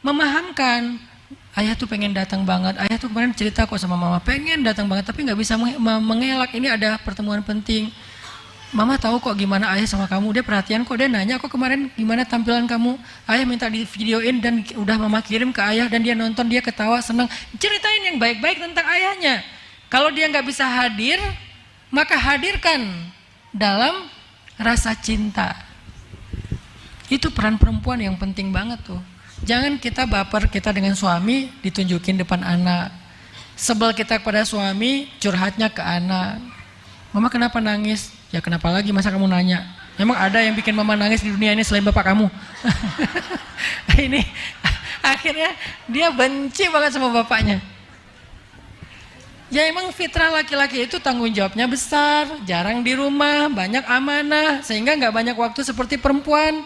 memahamkan. Ayah tuh pengen datang banget, ayah tuh kemarin cerita kok sama mama pengen datang banget tapi nggak bisa mengelak, ini ada pertemuan penting. Mama tahu kok gimana ayah sama kamu, dia perhatian kok, dia nanya kok kemarin gimana tampilan kamu, ayah minta di videoin dan udah mama kirim ke ayah dan dia nonton, dia ketawa senang, ceritain yang baik-baik tentang ayahnya. Kalau dia nggak bisa hadir, maka hadirkan dalam rasa cinta. Itu peran perempuan yang penting banget tuh. Jangan kita baper kita dengan suami ditunjukin depan anak. Sebel kita kepada suami curhatnya ke anak. Mama kenapa nangis? Ya kenapa lagi masa kamu nanya? Memang ada yang bikin mama nangis di dunia ini selain bapak kamu? Ini akhirnya dia benci banget sama bapaknya. Ya emang fitrah laki-laki itu tanggung jawabnya besar, jarang di rumah, banyak amanah, sehingga nggak banyak waktu seperti perempuan.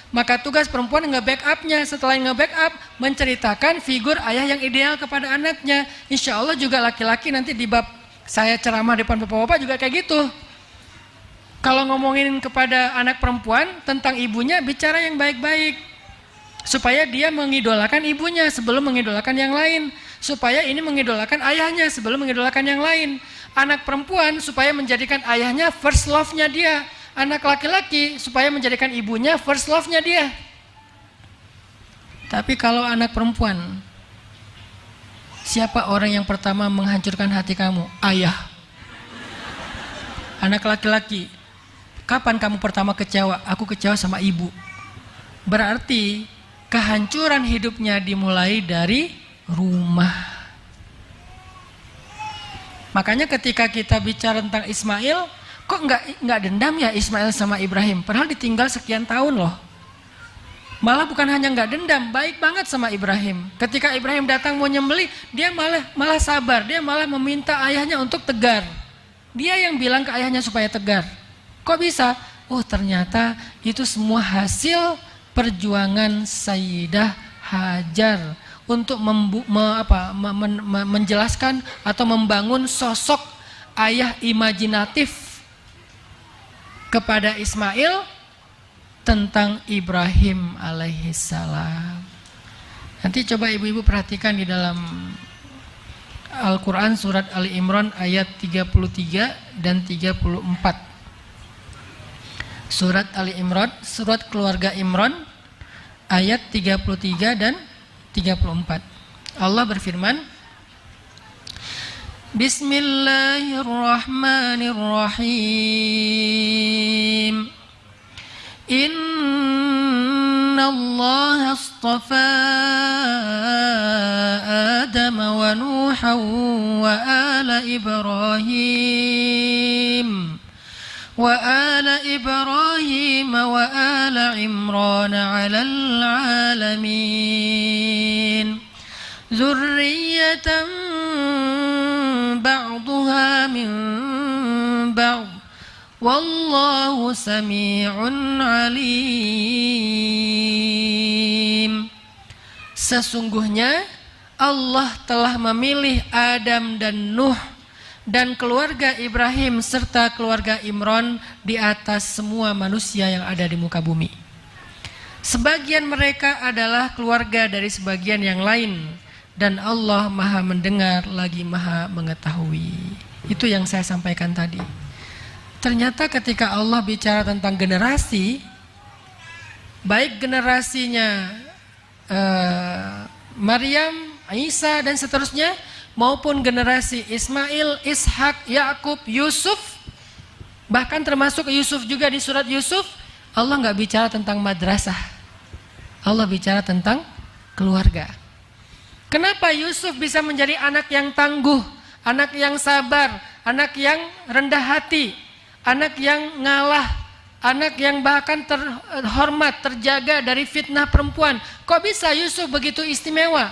Maka tugas perempuan nge-backupnya, setelah nge-backup menceritakan figur ayah yang ideal kepada anaknya. Insya Allah juga laki-laki nanti di bab saya ceramah depan bapak-bapak juga kayak gitu. Kalau ngomongin kepada anak perempuan tentang ibunya, bicara yang baik-baik. Supaya dia mengidolakan ibunya sebelum mengidolakan yang lain. Supaya ini mengidolakan ayahnya sebelum mengidolakan yang lain. Anak perempuan supaya menjadikan ayahnya first love-nya dia. Anak laki-laki supaya menjadikan ibunya first love-nya dia. Tapi kalau anak perempuan, siapa orang yang pertama menghancurkan hati kamu? Ayah. Anak laki-laki, kapan kamu pertama kecewa? Aku kecewa sama ibu. Berarti kehancuran hidupnya dimulai dari rumah. Makanya ketika kita bicara tentang Ismail, kok nggak dendam ya Ismail sama Ibrahim? Padahal ditinggal sekian tahun loh. Malah bukan hanya nggak dendam, baik banget sama Ibrahim. Ketika Ibrahim datang mau nyembelih, dia malah sabar. Dia malah meminta ayahnya untuk tegar. Dia yang bilang ke ayahnya supaya tegar. Kok bisa? Oh ternyata itu semua hasil perjuangan Sayyidah Hajar untuk menjelaskan atau membangun sosok ayah imajinatif kepada Ismail tentang Ibrahim alaihissalam. Nanti coba ibu-ibu perhatikan di dalam Al-Quran surat Ali Imran ayat 33 dan 34. Surat Ali Imran, surat keluarga Imran ayat 33 dan 34. Allah berfirman, Bismillahirrahmanirrahim. Inna Allah astafa Adam wa Nuhan wa ala Ibrahim وآل إبراهيم وآل عمران على العالمين ذرية بعضها من بعض والله سميع عليم. Sesungguhnya Allah telah memilih Adam dan Nuh dan keluarga Ibrahim serta keluarga Imran di atas semua manusia yang ada di muka bumi. Sebagian mereka adalah keluarga dari sebagian yang lain dan Allah Maha mendengar lagi Maha mengetahui. Itu yang saya sampaikan tadi. Ternyata ketika Allah bicara tentang generasi, baik generasinya Maryam, Isa dan seterusnya, maupun generasi Ismail, Ishak, Yakub, Yusuf, bahkan termasuk Yusuf juga di surat Yusuf, Allah nggak bicara tentang madrasah, Allah bicara tentang keluarga. Kenapa Yusuf bisa menjadi anak yang tangguh, anak yang sabar, anak yang rendah hati, anak yang ngalah, anak yang bahkan terhormat, terjaga dari fitnah perempuan? Kok bisa Yusuf begitu istimewa?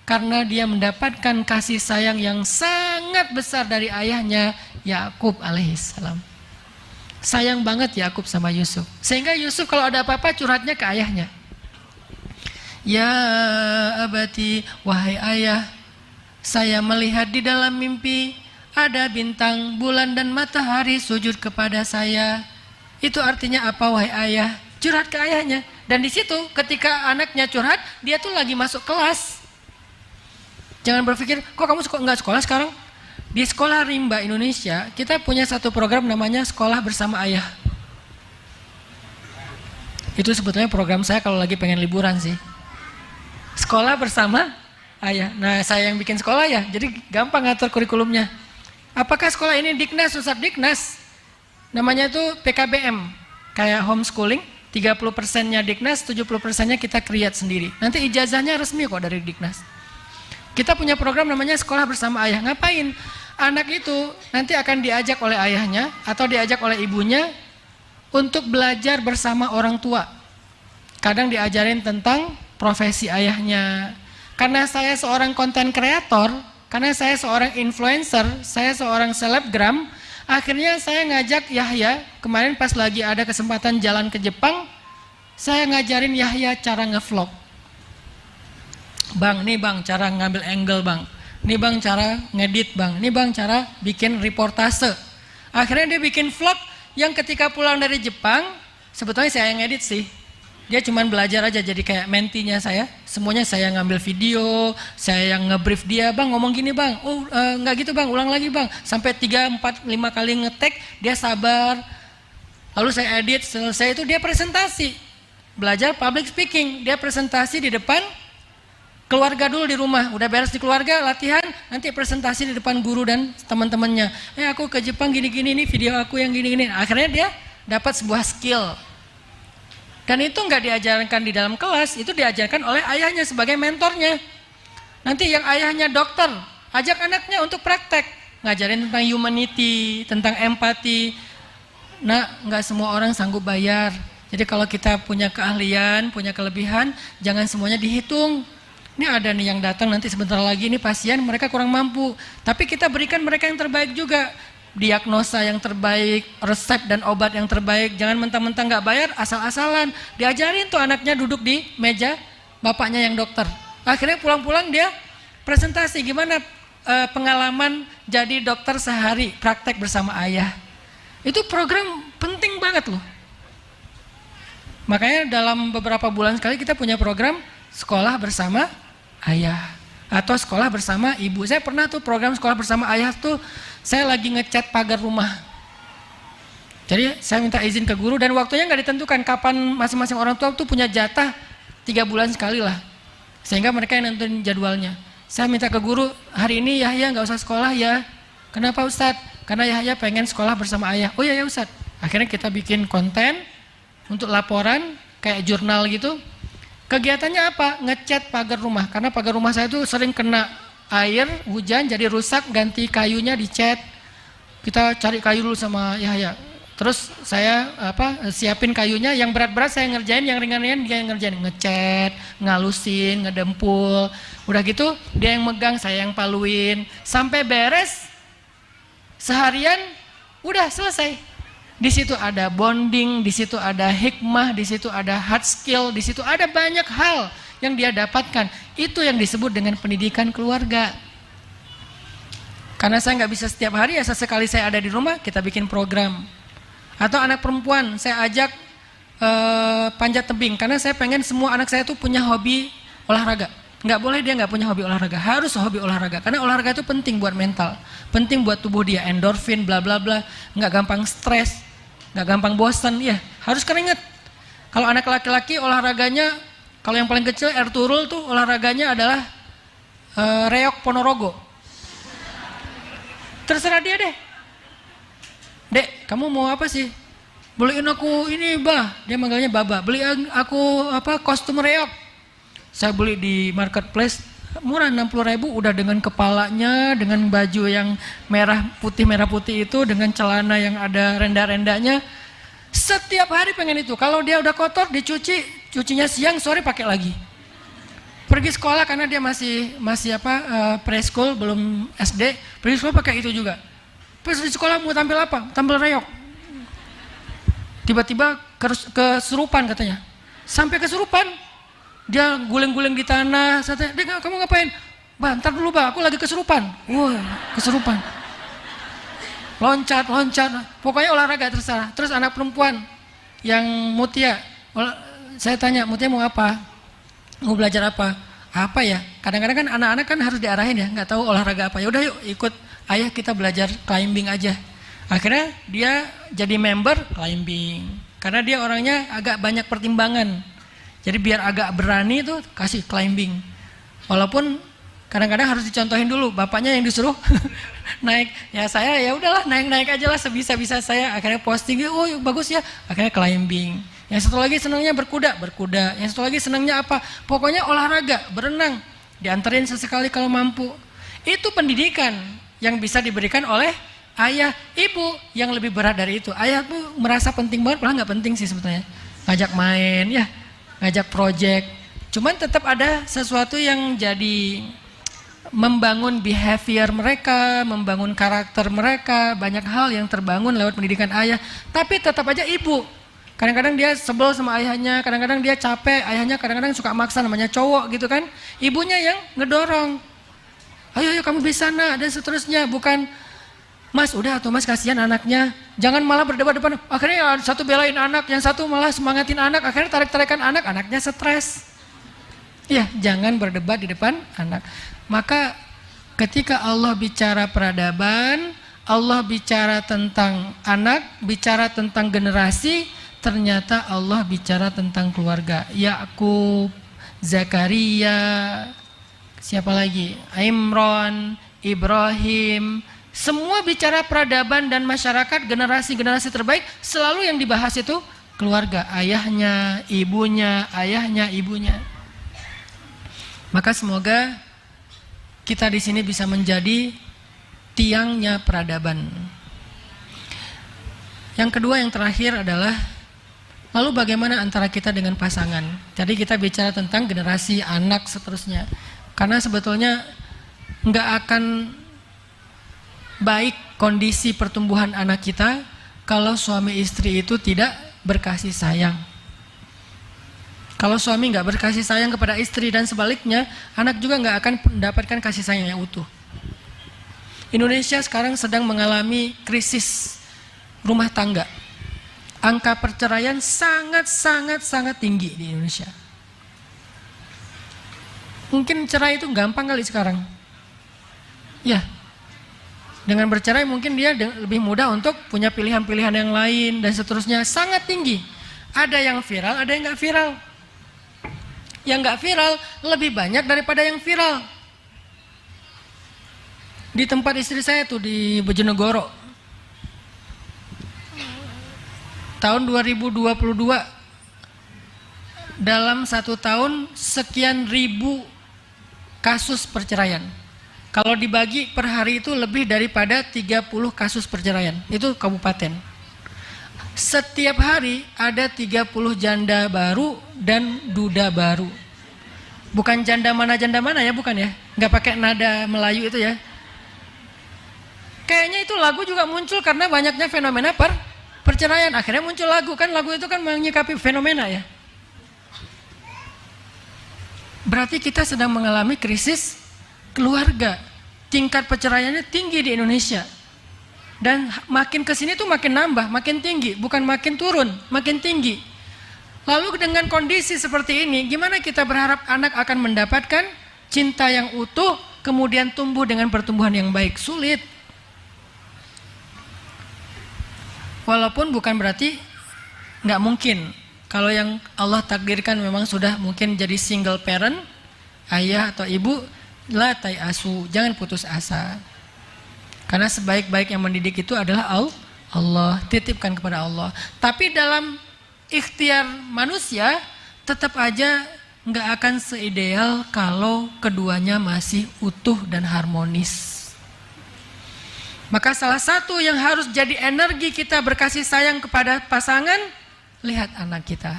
Karena dia mendapatkan kasih sayang yang sangat besar dari ayahnya Yakub alaihissalam. Sayang banget Yakub sama Yusuf, sehingga Yusuf kalau ada apa-apa curhatnya ke ayahnya. Ya abati, wahai ayah, saya melihat di dalam mimpi ada bintang, bulan dan matahari sujud kepada saya. Itu artinya apa wahai ayah? Curhat ke ayahnya. Dan di situ ketika anaknya curhat, dia tuh lagi masuk kelas. Jangan berpikir, kok kamu nggak sekolah sekarang? Di sekolah rimba Indonesia, kita punya satu program namanya Sekolah Bersama Ayah. Itu sebetulnya program saya kalau lagi pengen liburan sih. Sekolah Bersama Ayah. Nah, saya yang bikin sekolah ya, jadi gampang ngatur kurikulumnya. Apakah sekolah ini Diknas, Ustadz? Diknas. Namanya itu PKBM, kayak homeschooling. 30%-nya Diknas, 70%-nya kita create sendiri. Nanti ijazahnya resmi kok dari Diknas. Kita punya program namanya Sekolah Bersama Ayah. Ngapain? Anak itu nanti akan diajak oleh ayahnya atau diajak oleh ibunya untuk belajar bersama orang tua. Kadang diajarin tentang profesi ayahnya. Karena saya seorang konten kreator, karena saya seorang influencer, saya seorang selebgram, akhirnya saya ngajak Yahya, kemarin pas lagi ada kesempatan jalan ke Jepang, saya ngajarin Yahya cara ngevlog. Bang, nih bang cara ngambil angle bang, nih bang cara ngedit bang, nih bang cara bikin reportase. Akhirnya dia bikin vlog yang ketika pulang dari Jepang, sebetulnya saya yang ngedit sih. Dia cuman belajar aja jadi kayak mentinya saya. Semuanya saya ngambil video, saya yang ngebrief dia, bang ngomong gini bang, oh nggak gitu bang, ulang lagi bang. Sampai 3, 4, 5 kali ngetek, dia sabar. Lalu saya edit, selesai itu dia presentasi. Belajar public speaking, dia presentasi di depan keluarga dulu di rumah. Udah beres di keluarga, latihan, nanti presentasi di depan guru dan teman-temannya. Aku ke Jepang gini-gini, nih video aku yang gini-gini. Akhirnya dia dapat sebuah skill. Dan itu nggak diajarkan di dalam kelas, itu diajarkan oleh ayahnya sebagai mentornya. Nanti yang ayahnya dokter, ajak anaknya untuk praktek, ngajarin tentang humanity, tentang empati. Nah, nggak semua orang sanggup bayar. Jadi kalau kita punya keahlian, punya kelebihan, jangan semuanya dihitung. Ini ada nih yang datang nanti sebentar lagi, ini pasien mereka kurang mampu. Tapi kita berikan mereka yang terbaik juga. Diagnosa yang terbaik, resep dan obat yang terbaik. Jangan mentang-mentang nggak bayar, asal-asalan. Diajarin tuh anaknya duduk di meja bapaknya yang dokter. Akhirnya pulang-pulang dia presentasi gimana pengalaman jadi dokter sehari praktek bersama ayah. Itu program penting banget loh. Makanya dalam beberapa bulan sekali kita punya program Sekolah Bersama Ayah atau Sekolah Bersama Ibu. Saya pernah tuh program Sekolah Bersama Ayah tuh, saya lagi ngecat pagar rumah. Jadi saya minta izin ke guru dan waktunya nggak ditentukan kapan masing-masing orang tua tuh punya jatah 3 bulan sekali lah. Sehingga mereka yang nentuin jadwalnya. Saya minta ke guru, hari ini Yahya nggak usah sekolah ya. Kenapa Ustadz? Karena Yahya pengen sekolah bersama ayah. Oh iya ya Ustadz. Akhirnya kita bikin konten untuk laporan kayak jurnal gitu. Kegiatannya apa? Ngecat pagar rumah. Karena pagar rumah saya tuh sering kena air, hujan jadi rusak, ganti kayunya dicat. Kita cari kayu dulu sama Yahya. Terus saya siapin kayunya, yang berat-berat saya ngerjain, yang ringan-ringan dia yang ngerjain, ngecat, ngalusin, ngedempul. Udah gitu dia yang megang, saya yang paluin. Sampai beres seharian udah selesai. Di situ ada bonding, di situ ada hikmah, di situ ada hard skill, di situ ada banyak hal yang dia dapatkan. Itu yang disebut dengan pendidikan keluarga. Karena saya nggak bisa setiap hari, ya sesekali saya ada di rumah, kita bikin program. Atau anak perempuan saya ajak panjat tebing, karena saya pengen semua anak saya tuh punya hobi olahraga. Nggak boleh dia nggak punya hobi olahraga, harus hobi olahraga. Karena olahraga itu penting buat mental, penting buat tubuh dia, endorfin, bla bla bla, nggak gampang stres, nggak gampang bosan, ya harus keringet. Kalau anak laki-laki olahraganya, kalau yang paling kecil Ertuğrul tuh olahraganya adalah reok Ponorogo. Terserah dia deh. Dek, kamu mau apa sih? Beliin aku ini, bah. Dia manggilnya Baba. Beli aku kostum reok. Saya beli di marketplace, murah 60.000, udah dengan kepalanya, dengan baju yang merah putih itu, dengan celana yang ada renda-rendanya. Setiap hari pengen itu. Kalau dia udah kotor dicuci, cucinya siang, sore pakai lagi. Pergi sekolah karena dia masih preschool, belum SD. Pergi sekolah pakai itu juga. Pas di sekolah mau tampil apa? Tampil reok. Tiba-tiba kesurupan katanya. Sampai kesurupan, dia guling-guling di tanah. Saya tanya, "Dek, kamu ngapain?" "Bah, ntar dulu, bah, aku lagi kesurupan." Wah, kesurupan. Loncat. Pokoknya olahraga terserah. Terus anak perempuan yang Mutia, saya tanya, "Mutia mau apa? Mau belajar apa?" "Apa ya?" Kadang-kadang kan anak-anak kan harus diarahin ya, nggak tahu olahraga apa. Ya udah yuk ikut ayah kita belajar climbing aja. Akhirnya dia jadi member climbing. Karena dia orangnya agak banyak pertimbangan. Jadi biar agak berani tuh kasih climbing. Walaupun kadang-kadang harus dicontohin dulu, bapaknya yang disuruh naik. Ya saya ya udahlah naik-naik aja lah sebisa-bisa saya. Akhirnya posting, "Oh bagus ya." Akhirnya climbing. Yang satu lagi senangnya berkuda. Yang satu lagi senangnya apa? Pokoknya olahraga, berenang. Dianterin sesekali kalau mampu. Itu pendidikan yang bisa diberikan oleh ayah, ibu yang lebih berat dari itu. Ayah tuh merasa penting banget, padahal nggak penting sih sebetulnya. Ngajak main, ya, ngajak project. Cuman tetap ada sesuatu yang jadi membangun behavior mereka, membangun karakter mereka. Banyak hal yang terbangun lewat pendidikan ayah. Tapi tetap aja ibu. Kadang-kadang dia sebel sama ayahnya, kadang-kadang dia capek, ayahnya kadang-kadang suka maksa, namanya cowok gitu kan. Ibunya yang ngedorong. "Ayo kamu bisa nak," dan seterusnya. Bukan, "Mas udah atau Mas, kasihan anaknya, jangan malah berdebat depan." Akhirnya yang satu belain anak, yang satu malah semangatin anak. Akhirnya tarik-tarikan anak, anaknya stres. Ya, jangan berdebat di depan anak. Maka ketika Allah bicara peradaban, Allah bicara tentang anak, bicara tentang generasi, ternyata Allah bicara tentang keluarga. Yakub, Zakaria, siapa lagi? Imran, Ibrahim, semua bicara peradaban dan masyarakat, generasi-generasi terbaik, selalu yang dibahas itu keluarga, ayahnya, ibunya, ibunya. Maka semoga kita di sini bisa menjadi tiangnya peradaban. Yang kedua, yang terakhir adalah lalu bagaimana antara kita dengan pasangan. Jadi kita bicara tentang generasi, anak, seterusnya. Karena sebetulnya nggak akan baik kondisi pertumbuhan anak kita kalau suami istri itu tidak berkasih sayang. Kalau suami nggak berkasih sayang kepada istri dan sebaliknya, anak juga nggak akan mendapatkan kasih sayang yang utuh. Indonesia sekarang sedang mengalami krisis rumah tangga. Angka perceraian sangat tinggi di Indonesia. Mungkin cerai itu gampang kali sekarang. Ya, dengan bercerai mungkin dia lebih mudah untuk punya pilihan-pilihan yang lain dan seterusnya, sangat tinggi. Ada yang viral, ada yang nggak viral. Yang nggak viral lebih banyak daripada yang viral. Di tempat istri saya tuh di Bojonegoro, tahun 2022, dalam 1 tahun sekian ribu kasus perceraian. Kalau dibagi per hari itu lebih daripada 30 kasus perceraian. Itu kabupaten. Setiap hari ada 30 janda baru dan duda baru. Bukan janda mana ya, bukan ya. Nggak pakai nada Melayu itu ya. Kayaknya itu lagu juga muncul karena banyaknya fenomena perceraian. Akhirnya muncul lagu, kan lagu itu kan menyikapi fenomena ya. Berarti kita sedang mengalami krisis keluarga. Tingkat perceraiannya tinggi di Indonesia. Dan makin kesini tuh makin nambah, makin tinggi, bukan makin turun, makin tinggi. Lalu dengan kondisi seperti ini, gimana kita berharap anak akan mendapatkan cinta yang utuh, kemudian tumbuh dengan pertumbuhan yang baik? Sulit. Walaupun bukan berarti nggak mungkin. Kalau yang Allah takdirkan memang sudah mungkin jadi single parent, ayah atau ibu, la tayasu, jangan putus asa. Karena sebaik-baik yang mendidik itu adalah Allah, titipkan kepada Allah. Tapi dalam ikhtiar manusia, tetap aja nggak akan seideal kalau keduanya masih utuh dan harmonis. Maka salah satu yang harus jadi energi kita berkasih sayang kepada pasangan, lihat anak kita.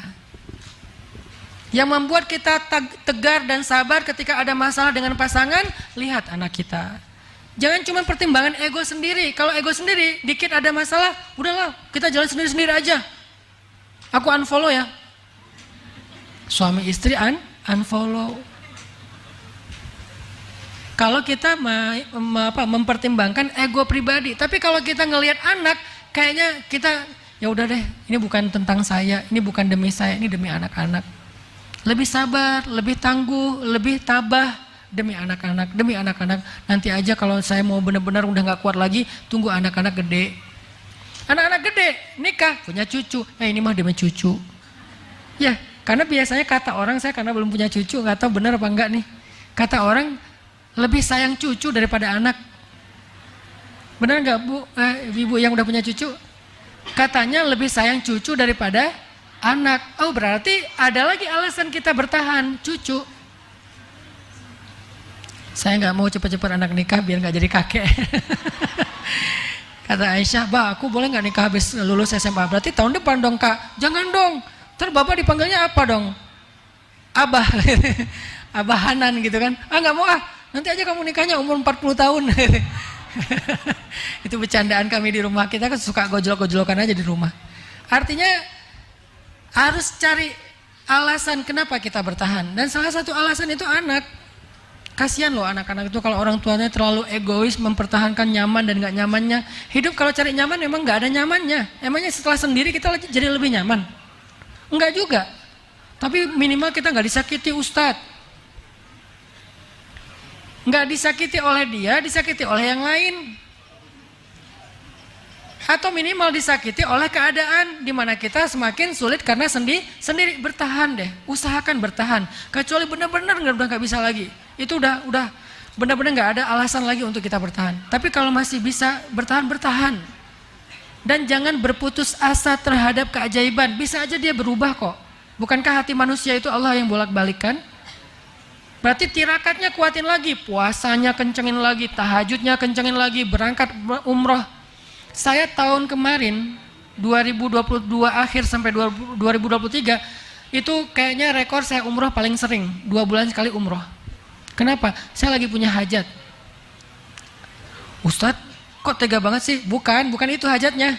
Yang membuat kita tegar dan sabar ketika ada masalah dengan pasangan, lihat anak kita. Jangan cuma pertimbangan ego sendiri. Kalau ego sendiri, dikit ada masalah, udahlah kita jalan sendiri-sendiri aja. Aku unfollow ya. Suami istri unfollow. Kalau kita mempertimbangkan ego pribadi. Tapi kalau kita ngelihat anak, kayaknya kita, ya udah deh, ini bukan tentang saya, ini bukan demi saya, ini demi anak-anak. Lebih sabar, lebih tangguh, lebih tabah. Demi anak-anak, nanti aja kalau saya mau benar-benar udah gak kuat lagi, tunggu anak-anak gede. Anak-anak gede, nikah, punya cucu, ini mah demi cucu. Ya, karena biasanya kata orang, saya karena belum punya cucu, gak tahu benar apa enggak nih. Kata orang, lebih sayang cucu daripada anak. Benar gak Bu, ibu yang udah punya cucu? Katanya lebih sayang cucu daripada anak. Oh berarti ada lagi alasan kita bertahan, cucu. Saya nggak mau cepat-cepat anak nikah biar nggak jadi kakek. Kata Aisyah, "Bah, aku boleh nggak nikah habis lulus SMA?" Berarti tahun depan dong Kak. Jangan dong. Terus Bapak dipanggilnya apa dong? Abah. Abah Hanan gitu kan. Nggak mau nanti aja kamu nikahnya umur 40 tahun. Itu bercandaan kami di rumah. Kita kan suka gojlok-gojlokan aja di rumah. Artinya harus cari alasan kenapa kita bertahan. Dan salah satu alasan itu anak. Kasihan loh anak-anak itu kalau orang tuanya terlalu egois mempertahankan nyaman dan gak nyamannya. Hidup kalau cari nyaman emang gak ada nyamannya. Emangnya setelah sendiri kita jadi lebih nyaman? Enggak juga. Tapi minimal kita gak disakiti Ustadz. Gak disakiti oleh dia, disakiti oleh yang lain. Atau minimal disakiti oleh keadaan di mana kita semakin sulit karena sendiri. Bertahan deh, usahakan bertahan. Kecuali benar-benar udah nggak bisa lagi, itu udah benar-benar nggak ada alasan lagi untuk kita bertahan. Tapi kalau masih bisa bertahan. Dan jangan berputus asa terhadap keajaiban. Bisa aja dia berubah kok. Bukankah hati manusia itu Allah yang bolak-balikkan? Berarti tirakatnya kuatin lagi, puasanya kencengin lagi, tahajudnya kencengin lagi, berangkat umroh. Saya tahun kemarin 2022 akhir sampai 2023 itu kayaknya rekor saya umroh paling sering, 2 bulan sekali umroh. Kenapa? Saya lagi punya hajat. Ustadz kok tega banget sih? Bukan itu hajatnya.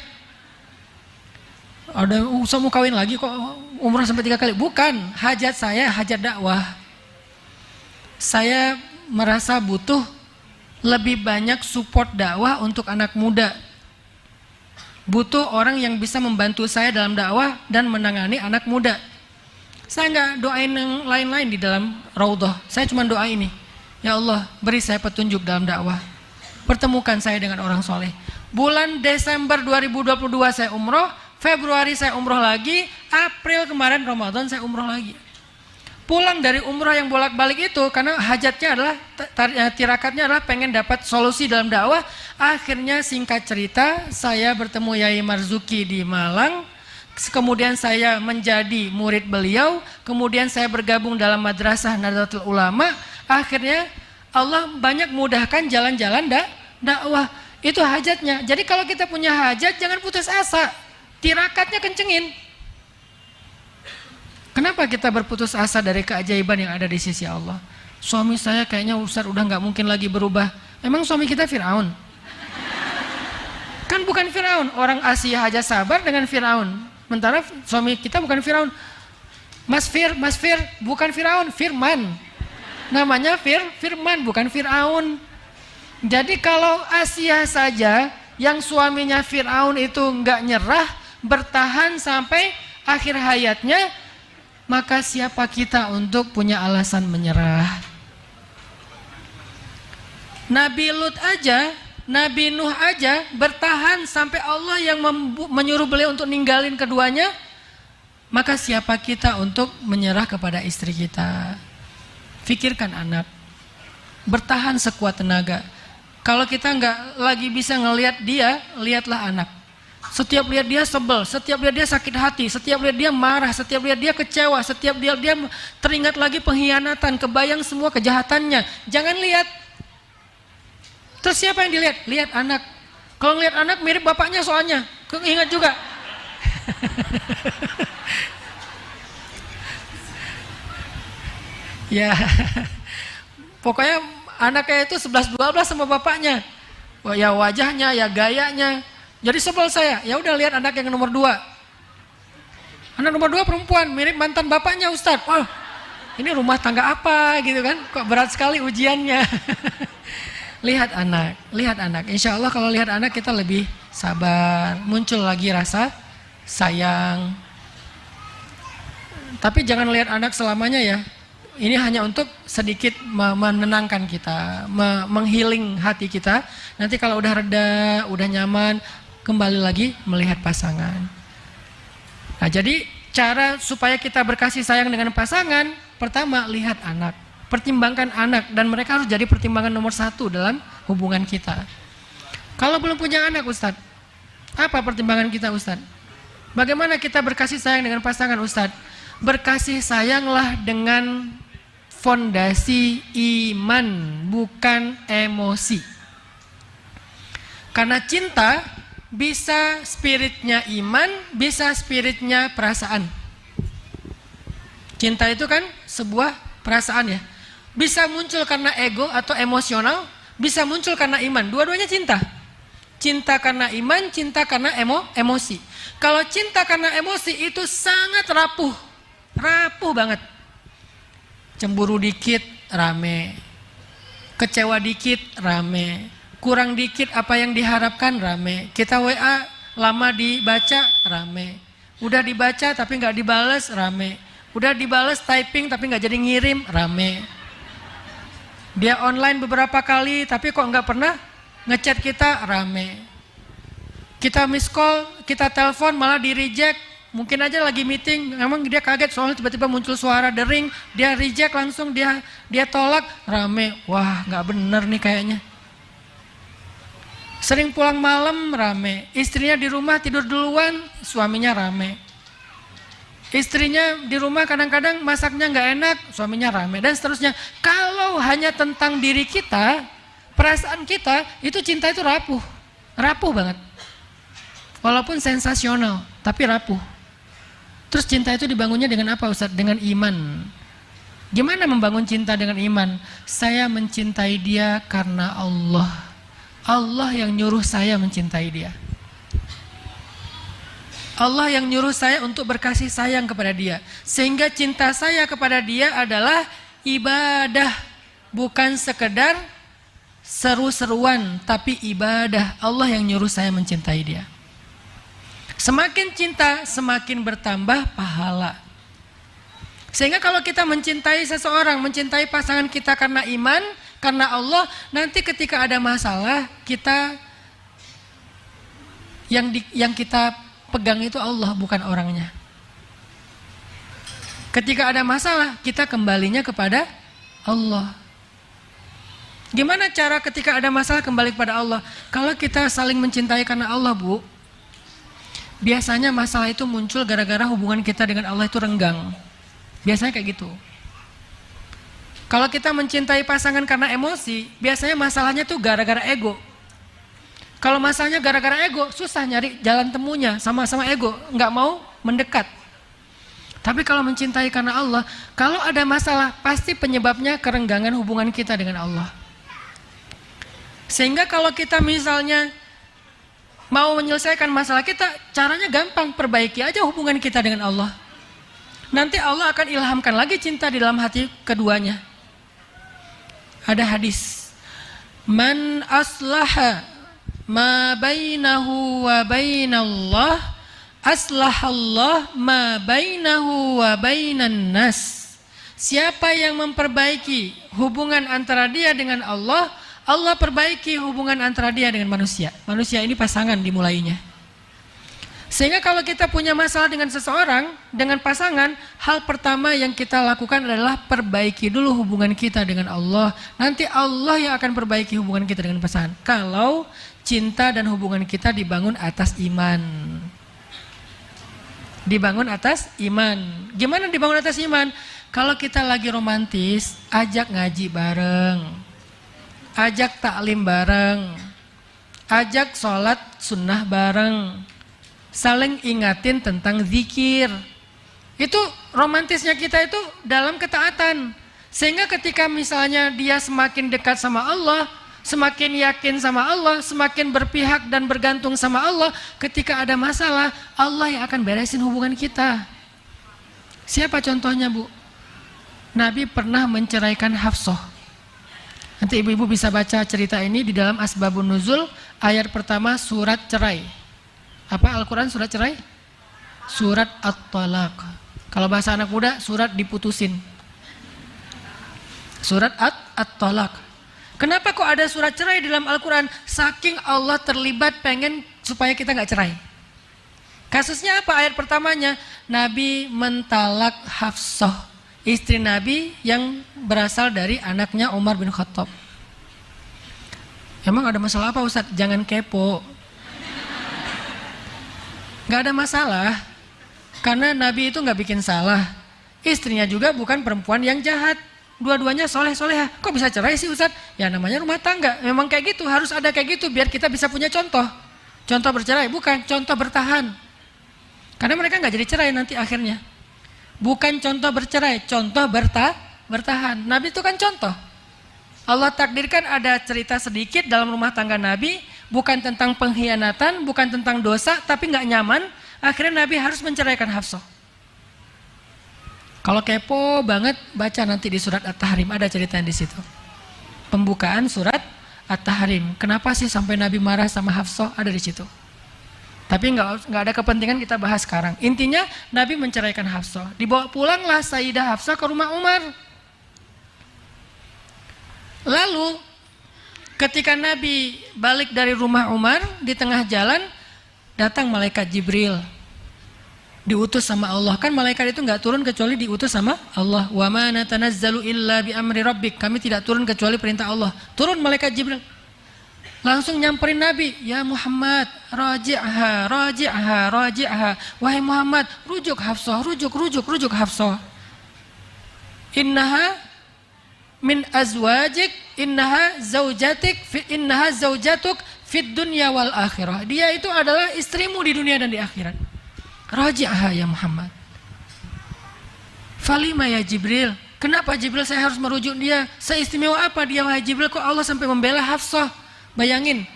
Ada usah mau kawin lagi kok umroh sampai 3 kali. Bukan, hajat saya hajat dakwah. Saya merasa butuh lebih banyak support dakwah untuk anak muda. Butuh orang yang bisa membantu saya dalam dakwah dan menangani anak muda. Saya nggak doain yang lain-lain di dalam raudhah. Saya cuma doa ini. Ya Allah, beri saya petunjuk dalam dakwah. Pertemukan saya dengan orang soleh. Bulan Desember 2022 saya umroh, Februari saya umroh lagi, April kemarin Ramadan saya umroh lagi. Pulang dari umroh yang bolak-balik itu karena hajatnya adalah tirakatnya adalah pengen dapat solusi dalam dakwah. Akhirnya singkat cerita saya bertemu Yai Marzuki di Malang. Kemudian saya menjadi murid beliau. Kemudian saya bergabung dalam Madrasah Nahdlatul Ulama. Akhirnya Allah banyak mudahkan jalan-jalan dakwah. Itu hajatnya. Jadi kalau kita punya hajat jangan putus asa. tirakatnya kencengin. Kenapa kita berputus asa dari keajaiban yang ada di sisi Allah? Suami saya kayaknya Ustaz udah nggak mungkin lagi berubah. Emang suami kita Fir'aun? Kan bukan Fir'aun. Orang Asia aja sabar dengan Fir'aun. Sementara suami kita bukan Fir'aun. Mas Fir, bukan Fir'aun, Firman. Namanya Firman, bukan Fir'aun. Jadi kalau Asia saja yang suaminya Fir'aun itu nggak nyerah, bertahan sampai akhir hayatnya, maka siapa kita untuk punya alasan menyerah? Nabi Lut aja, Nabi Nuh aja bertahan sampai Allah yang menyuruh beliau untuk ninggalin keduanya. Maka siapa kita untuk menyerah kepada istri kita? Fikirkan anak, bertahan sekuat tenaga. Kalau kita nggak lagi bisa ngelihat dia, lihatlah anak. Setiap lihat dia sebel, setiap lihat dia sakit hati, setiap lihat dia marah, setiap lihat dia kecewa, setiap dia teringat lagi pengkhianatan, kebayang semua kejahatannya. Jangan lihat. Terus siapa yang dilihat? Lihat anak. Kalau ngelihat anak mirip bapaknya soalnya. Ingat juga. Ya, pokoknya anaknya itu 11-12 sama bapaknya. Ya wajahnya, ya gayanya. Jadi sebel saya, ya udah lihat anak yang nomor 2. Anak nomor 2 perempuan, mirip mantan bapaknya Ustadz. Oh, ini rumah tangga apa gitu kan? Kok berat sekali ujiannya. Lihat anak. Insya Allah kalau lihat anak kita lebih sabar, muncul lagi rasa sayang. Tapi jangan lihat anak selamanya ya. Ini hanya untuk sedikit menenangkan kita, menghealing hati kita. Nanti kalau udah reda, udah nyaman, kembali lagi melihat pasangan. Nah, jadi cara supaya kita berkasih sayang dengan pasangan, pertama lihat anak, pertimbangkan anak, dan mereka harus jadi pertimbangan nomor 1 dalam hubungan kita. Kalau belum punya anak Ustadz, apa pertimbangan kita Ustadz? Bagaimana kita berkasih sayang dengan pasangan Ustadz? Berkasih sayanglah dengan fondasi iman, bukan emosi. Karena cinta bisa spiritnya iman, bisa spiritnya perasaan. Cinta itu kan sebuah perasaan ya. Bisa muncul karena ego atau emosional, bisa muncul karena iman. Dua-duanya cinta. Cinta karena iman, cinta karena emosi. Kalau cinta karena emosi itu sangat rapuh banget. Cemburu dikit rame, kecewa dikit rame, kurang dikit apa yang diharapkan rame. Kita WA lama dibaca rame, udah dibaca tapi nggak dibales rame, udah dibales typing tapi nggak jadi ngirim rame. Dia online beberapa kali tapi kok nggak pernah ngechat kita rame. Kita miss call, kita telepon malah di reject. Mungkin aja lagi meeting, emang dia kaget soalnya tiba-tiba muncul suara dering, dia reject langsung, dia tolak, rame. Wah, nggak bener nih kayaknya. Sering pulang malam rame, istrinya di rumah tidur duluan, suaminya rame. Istrinya di rumah kadang-kadang masaknya nggak enak, suaminya rame, dan seterusnya. Kalau hanya tentang diri kita, perasaan kita, itu cinta itu rapuh banget. Walaupun sensasional, tapi rapuh. Terus cinta itu dibangunnya dengan apa Ustadz? Dengan iman. Gimana membangun cinta dengan iman? Saya mencintai dia karena Allah. Allah yang nyuruh saya mencintai dia. Allah yang nyuruh saya untuk berkasih sayang kepada dia. Sehingga cinta saya kepada dia adalah ibadah. Bukan sekedar seru-seruan, tapi ibadah. Allah yang nyuruh saya mencintai dia. Semakin cinta, semakin bertambah pahala. Sehingga kalau kita mencintai seseorang, mencintai pasangan kita karena iman, karena Allah, nanti ketika ada masalah, kita yang kita pegang itu Allah, bukan orangnya. Ketika ada masalah, kita kembalinya kepada Allah. Gimana cara ketika ada masalah kembali kepada Allah? Kalau kita saling mencintai karena Allah, Bu, biasanya masalah itu muncul gara-gara hubungan kita dengan Allah itu renggang. Biasanya kayak gitu. Kalau kita mencintai pasangan karena emosi, biasanya masalahnya tuh gara-gara ego. Kalau masalahnya gara-gara ego, susah nyari jalan temunya, sama-sama ego, nggak mau mendekat. Tapi kalau mencintai karena Allah, kalau ada masalah, pasti penyebabnya kerenggangan hubungan kita dengan Allah. Sehingga kalau kita misalnya mau menyelesaikan masalah kita, caranya gampang, perbaiki aja hubungan kita dengan Allah. Nanti Allah akan ilhamkan lagi cinta di dalam hati keduanya. Ada hadis, man aslaha ma bainahu wa bainallah aslahallah ma bainahu wa bainan nas. Siapa yang memperbaiki hubungan antara dia dengan Allah, Allah perbaiki hubungan antara dia dengan manusia. Manusia ini pasangan dimulainya. Sehingga kalau kita punya masalah dengan seseorang, dengan pasangan, hal pertama yang kita lakukan adalah perbaiki dulu hubungan kita dengan Allah. Nanti Allah yang akan perbaiki hubungan kita dengan pasangan. Kalau cinta dan hubungan kita dibangun atas iman. Dibangun atas iman. Gimana dibangun atas iman? Kalau kita lagi romantis, ajak ngaji bareng, ajak taklim bareng, ajak sholat sunnah bareng, saling ingatin tentang zikir. Itu romantisnya kita itu dalam ketaatan. Sehingga ketika misalnya dia semakin dekat sama Allah, semakin yakin sama Allah, semakin berpihak dan bergantung sama Allah, ketika ada masalah, Allah yang akan beresin hubungan kita. Siapa contohnya, Bu? Nabi pernah menceraikan Hafsah. Nanti ibu-ibu bisa baca cerita ini di dalam Asbabun Nuzul, ayat pertama surat cerai. Apa Al-Quran surat cerai? Surat At-Talaq. Kalau bahasa anak muda, surat diputusin. Surat At-Talaq. Kenapa kok ada surat cerai di dalam Al-Quran? Saking Allah terlibat pengen supaya kita nggak cerai. Kasusnya apa? Ayat pertamanya, Nabi mentalak Hafsah, istri Nabi yang berasal dari anaknya Umar bin Khattab. Emang ada masalah apa, Ustaz? Jangan kepo. Gak ada masalah, karena Nabi itu gak bikin salah. Istrinya juga bukan perempuan yang jahat. Dua-duanya soleh-soleha. Kok bisa cerai sih, Ustaz? Ya namanya rumah tangga. Memang kayak gitu, harus ada kayak gitu biar kita bisa punya contoh. Contoh bercerai, bukan contoh bertahan. Karena mereka gak jadi cerai nanti akhirnya. Bukan contoh bercerai, contoh bertahan. Nabi itu kan contoh. Allah takdirkan ada cerita sedikit dalam rumah tangga Nabi, bukan tentang pengkhianatan, bukan tentang dosa, tapi nggak nyaman. Akhirnya Nabi harus menceraikan Hafsah. Kalau kepo banget, baca nanti di surat At-Tahrim, ada cerita di situ. Pembukaan surat At-Tahrim. Kenapa sih sampai Nabi marah sama Hafsah? Ada di situ. Tapi nggak ada kepentingan kita bahas sekarang. Intinya Nabi menceraikan Hafsah. Dibawa pulanglah Sayyidah Hafsah ke rumah Umar. Lalu ketika Nabi balik dari rumah Umar, di tengah jalan datang malaikat Jibril. Diutus sama Allah. Kan malaikat itu nggak turun kecuali diutus sama Allah. Wa ma natanazzalu illa bi amri rabbik. Kami tidak turun kecuali perintah Allah. Turun malaikat Jibril. Langsung nyamperin Nabi, ya Muhammad, raji'ha, raji'ha, raji'ha. Wahai Muhammad, rujuk Hafsah, rujuk Hafsah. Innaha min azwajik, innaha zaujatuk fid dunya wal akhirah. Dia itu adalah istrimu di dunia dan di akhirat. Raji'ha ya Muhammad. Falima ya Jibril. Kenapa Jibril saya harus merujuk dia? Seistimewa apa dia wahai Jibril kok Allah sampai membela Hafsah? Bayangin,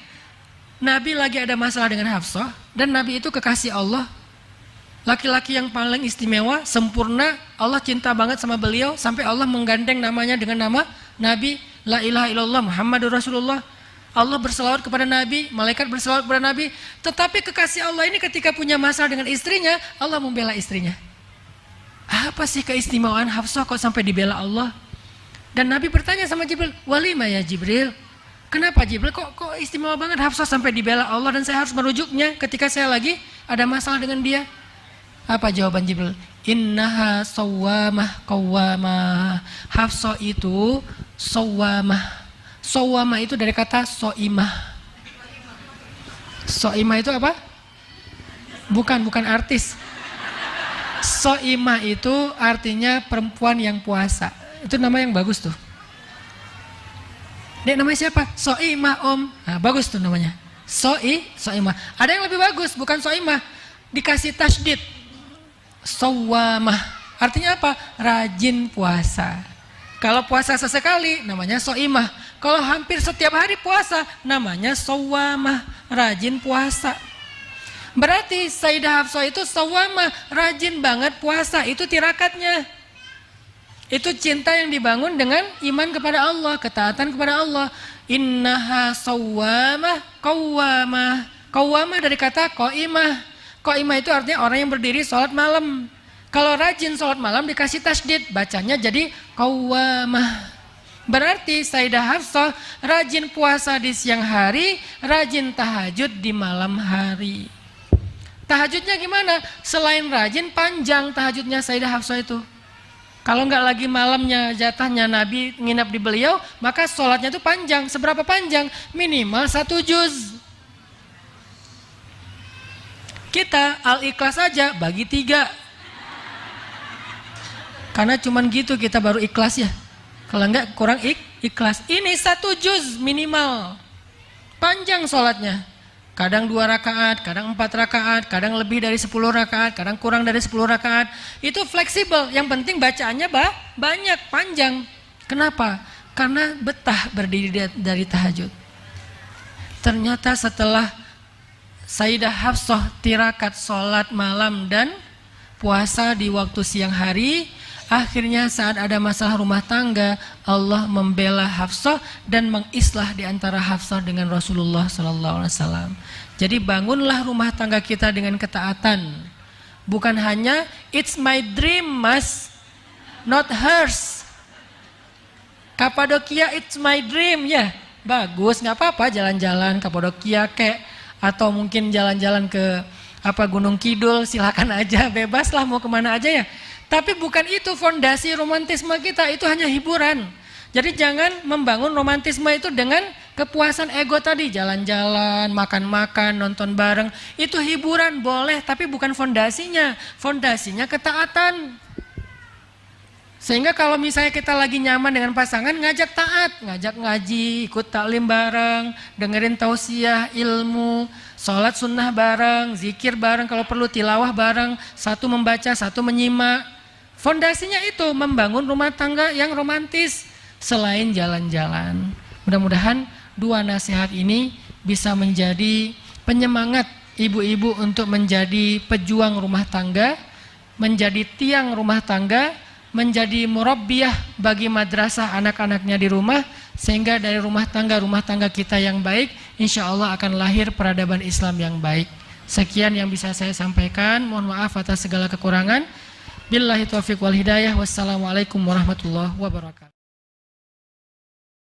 Nabi lagi ada masalah dengan Hafsah, dan Nabi itu kekasih Allah, laki-laki yang paling istimewa, sempurna. Allah cinta banget sama beliau, sampai Allah menggandeng namanya dengan nama Nabi, la ilaha illallah Muhammadur Rasulullah. Allah berselawat kepada Nabi, malaikat berselawat kepada Nabi. Tetapi kekasih Allah ini ketika punya masalah dengan istrinya, Allah membela istrinya. Apa sih keistimewaan Hafsah kok sampai dibela Allah? Dan Nabi bertanya sama Jibril, walima ya Jibril, kenapa Jibril kok istimewa banget Hafsah sampai dibela Allah dan saya harus merujuknya ketika saya lagi ada masalah dengan dia? Apa jawaban Jibril? Innaha sawwamah qawwamah. Hafsah itu sawwamah. Sawwamah itu dari kata soimah. Soimah itu apa? Bukan artis. Soimah itu artinya perempuan yang puasa. Itu nama yang bagus tuh. Dek namanya siapa? Soimah Om. Nah, bagus tuh namanya. soimah. Ada yang lebih bagus, bukan soimah, dikasih tasydid, sawamah. Artinya apa? Rajin puasa. Kalau puasa sesekali namanya soimah. Kalau hampir setiap hari puasa namanya sawamah, rajin puasa. Berarti Sayyidah Hafsah itu sawamah, rajin banget puasa. Itu tirakatnya. Itu cinta yang dibangun dengan iman kepada Allah, ketaatan kepada Allah. Innaha sawamah qawwamah. Qawwamah dari kata qaimah. Qaimah itu artinya orang yang berdiri sholat malam. Kalau rajin sholat malam dikasih tasydid, bacanya jadi qawwamah. Berarti Sayyidah Hafsah rajin puasa di siang hari, rajin tahajud di malam hari. Tahajudnya gimana? Selain rajin, panjang tahajudnya Sayyidah Hafsah itu. Kalau nggak lagi malamnya jatahnya Nabi nginap di beliau, maka sholatnya itu panjang. Seberapa panjang? Minimal 1 juz. Kita Al-Ikhlas aja bagi 3. Karena cuman gitu kita baru ikhlas ya. Kalau enggak kurang ikhlas. Ini 1 juz minimal. Panjang sholatnya. Kadang 2 rakaat, kadang 4 rakaat, kadang lebih dari 10 rakaat, kadang kurang dari 10 rakaat. Itu fleksibel, yang penting bacaannya banyak, panjang. Kenapa? Karena betah berdiri dari tahajud. Ternyata setelah Sayyidah Hafsah tirakat sholat malam dan puasa di waktu siang hari, akhirnya saat ada masalah rumah tangga, Allah membela Hafsah dan mengislah di antara Hafsah dengan Rasulullah SAW. Jadi bangunlah rumah tangga kita dengan ketaatan. Bukan hanya it's my dream mas, not hers. Kapadokia it's my dream ya, bagus, nggak apa-apa jalan-jalan Kapadokia kek, atau mungkin jalan-jalan ke Gunung Kidul, silakan aja, bebas lah mau kemana aja ya. Tapi bukan itu fondasi romantisme kita, itu hanya hiburan. Jadi jangan membangun romantisme itu dengan kepuasan ego tadi, jalan-jalan, makan-makan, nonton bareng. Itu hiburan boleh, tapi bukan fondasinya. Fondasinya ketaatan. Sehingga kalau misalnya kita lagi nyaman dengan pasangan, ngajak taat, ngajak ngaji, ikut taklim bareng, dengerin tausiah, ilmu, sholat sunnah bareng, zikir bareng, kalau perlu tilawah bareng, satu membaca, satu menyimak. Fondasinya itu membangun rumah tangga yang romantis selain jalan-jalan. Mudah-mudahan 2 nasihat ini bisa menjadi penyemangat ibu-ibu untuk menjadi pejuang rumah tangga, menjadi tiang rumah tangga, menjadi murabbiyah bagi madrasah anak-anaknya di rumah, sehingga dari rumah tangga kita yang baik, insya Allah akan lahir peradaban Islam yang baik. Sekian yang bisa saya sampaikan, mohon maaf atas segala kekurangan. Billahi taufiq wal hidayah. Wassalamualaikum warahmatullahi wabarakatuh.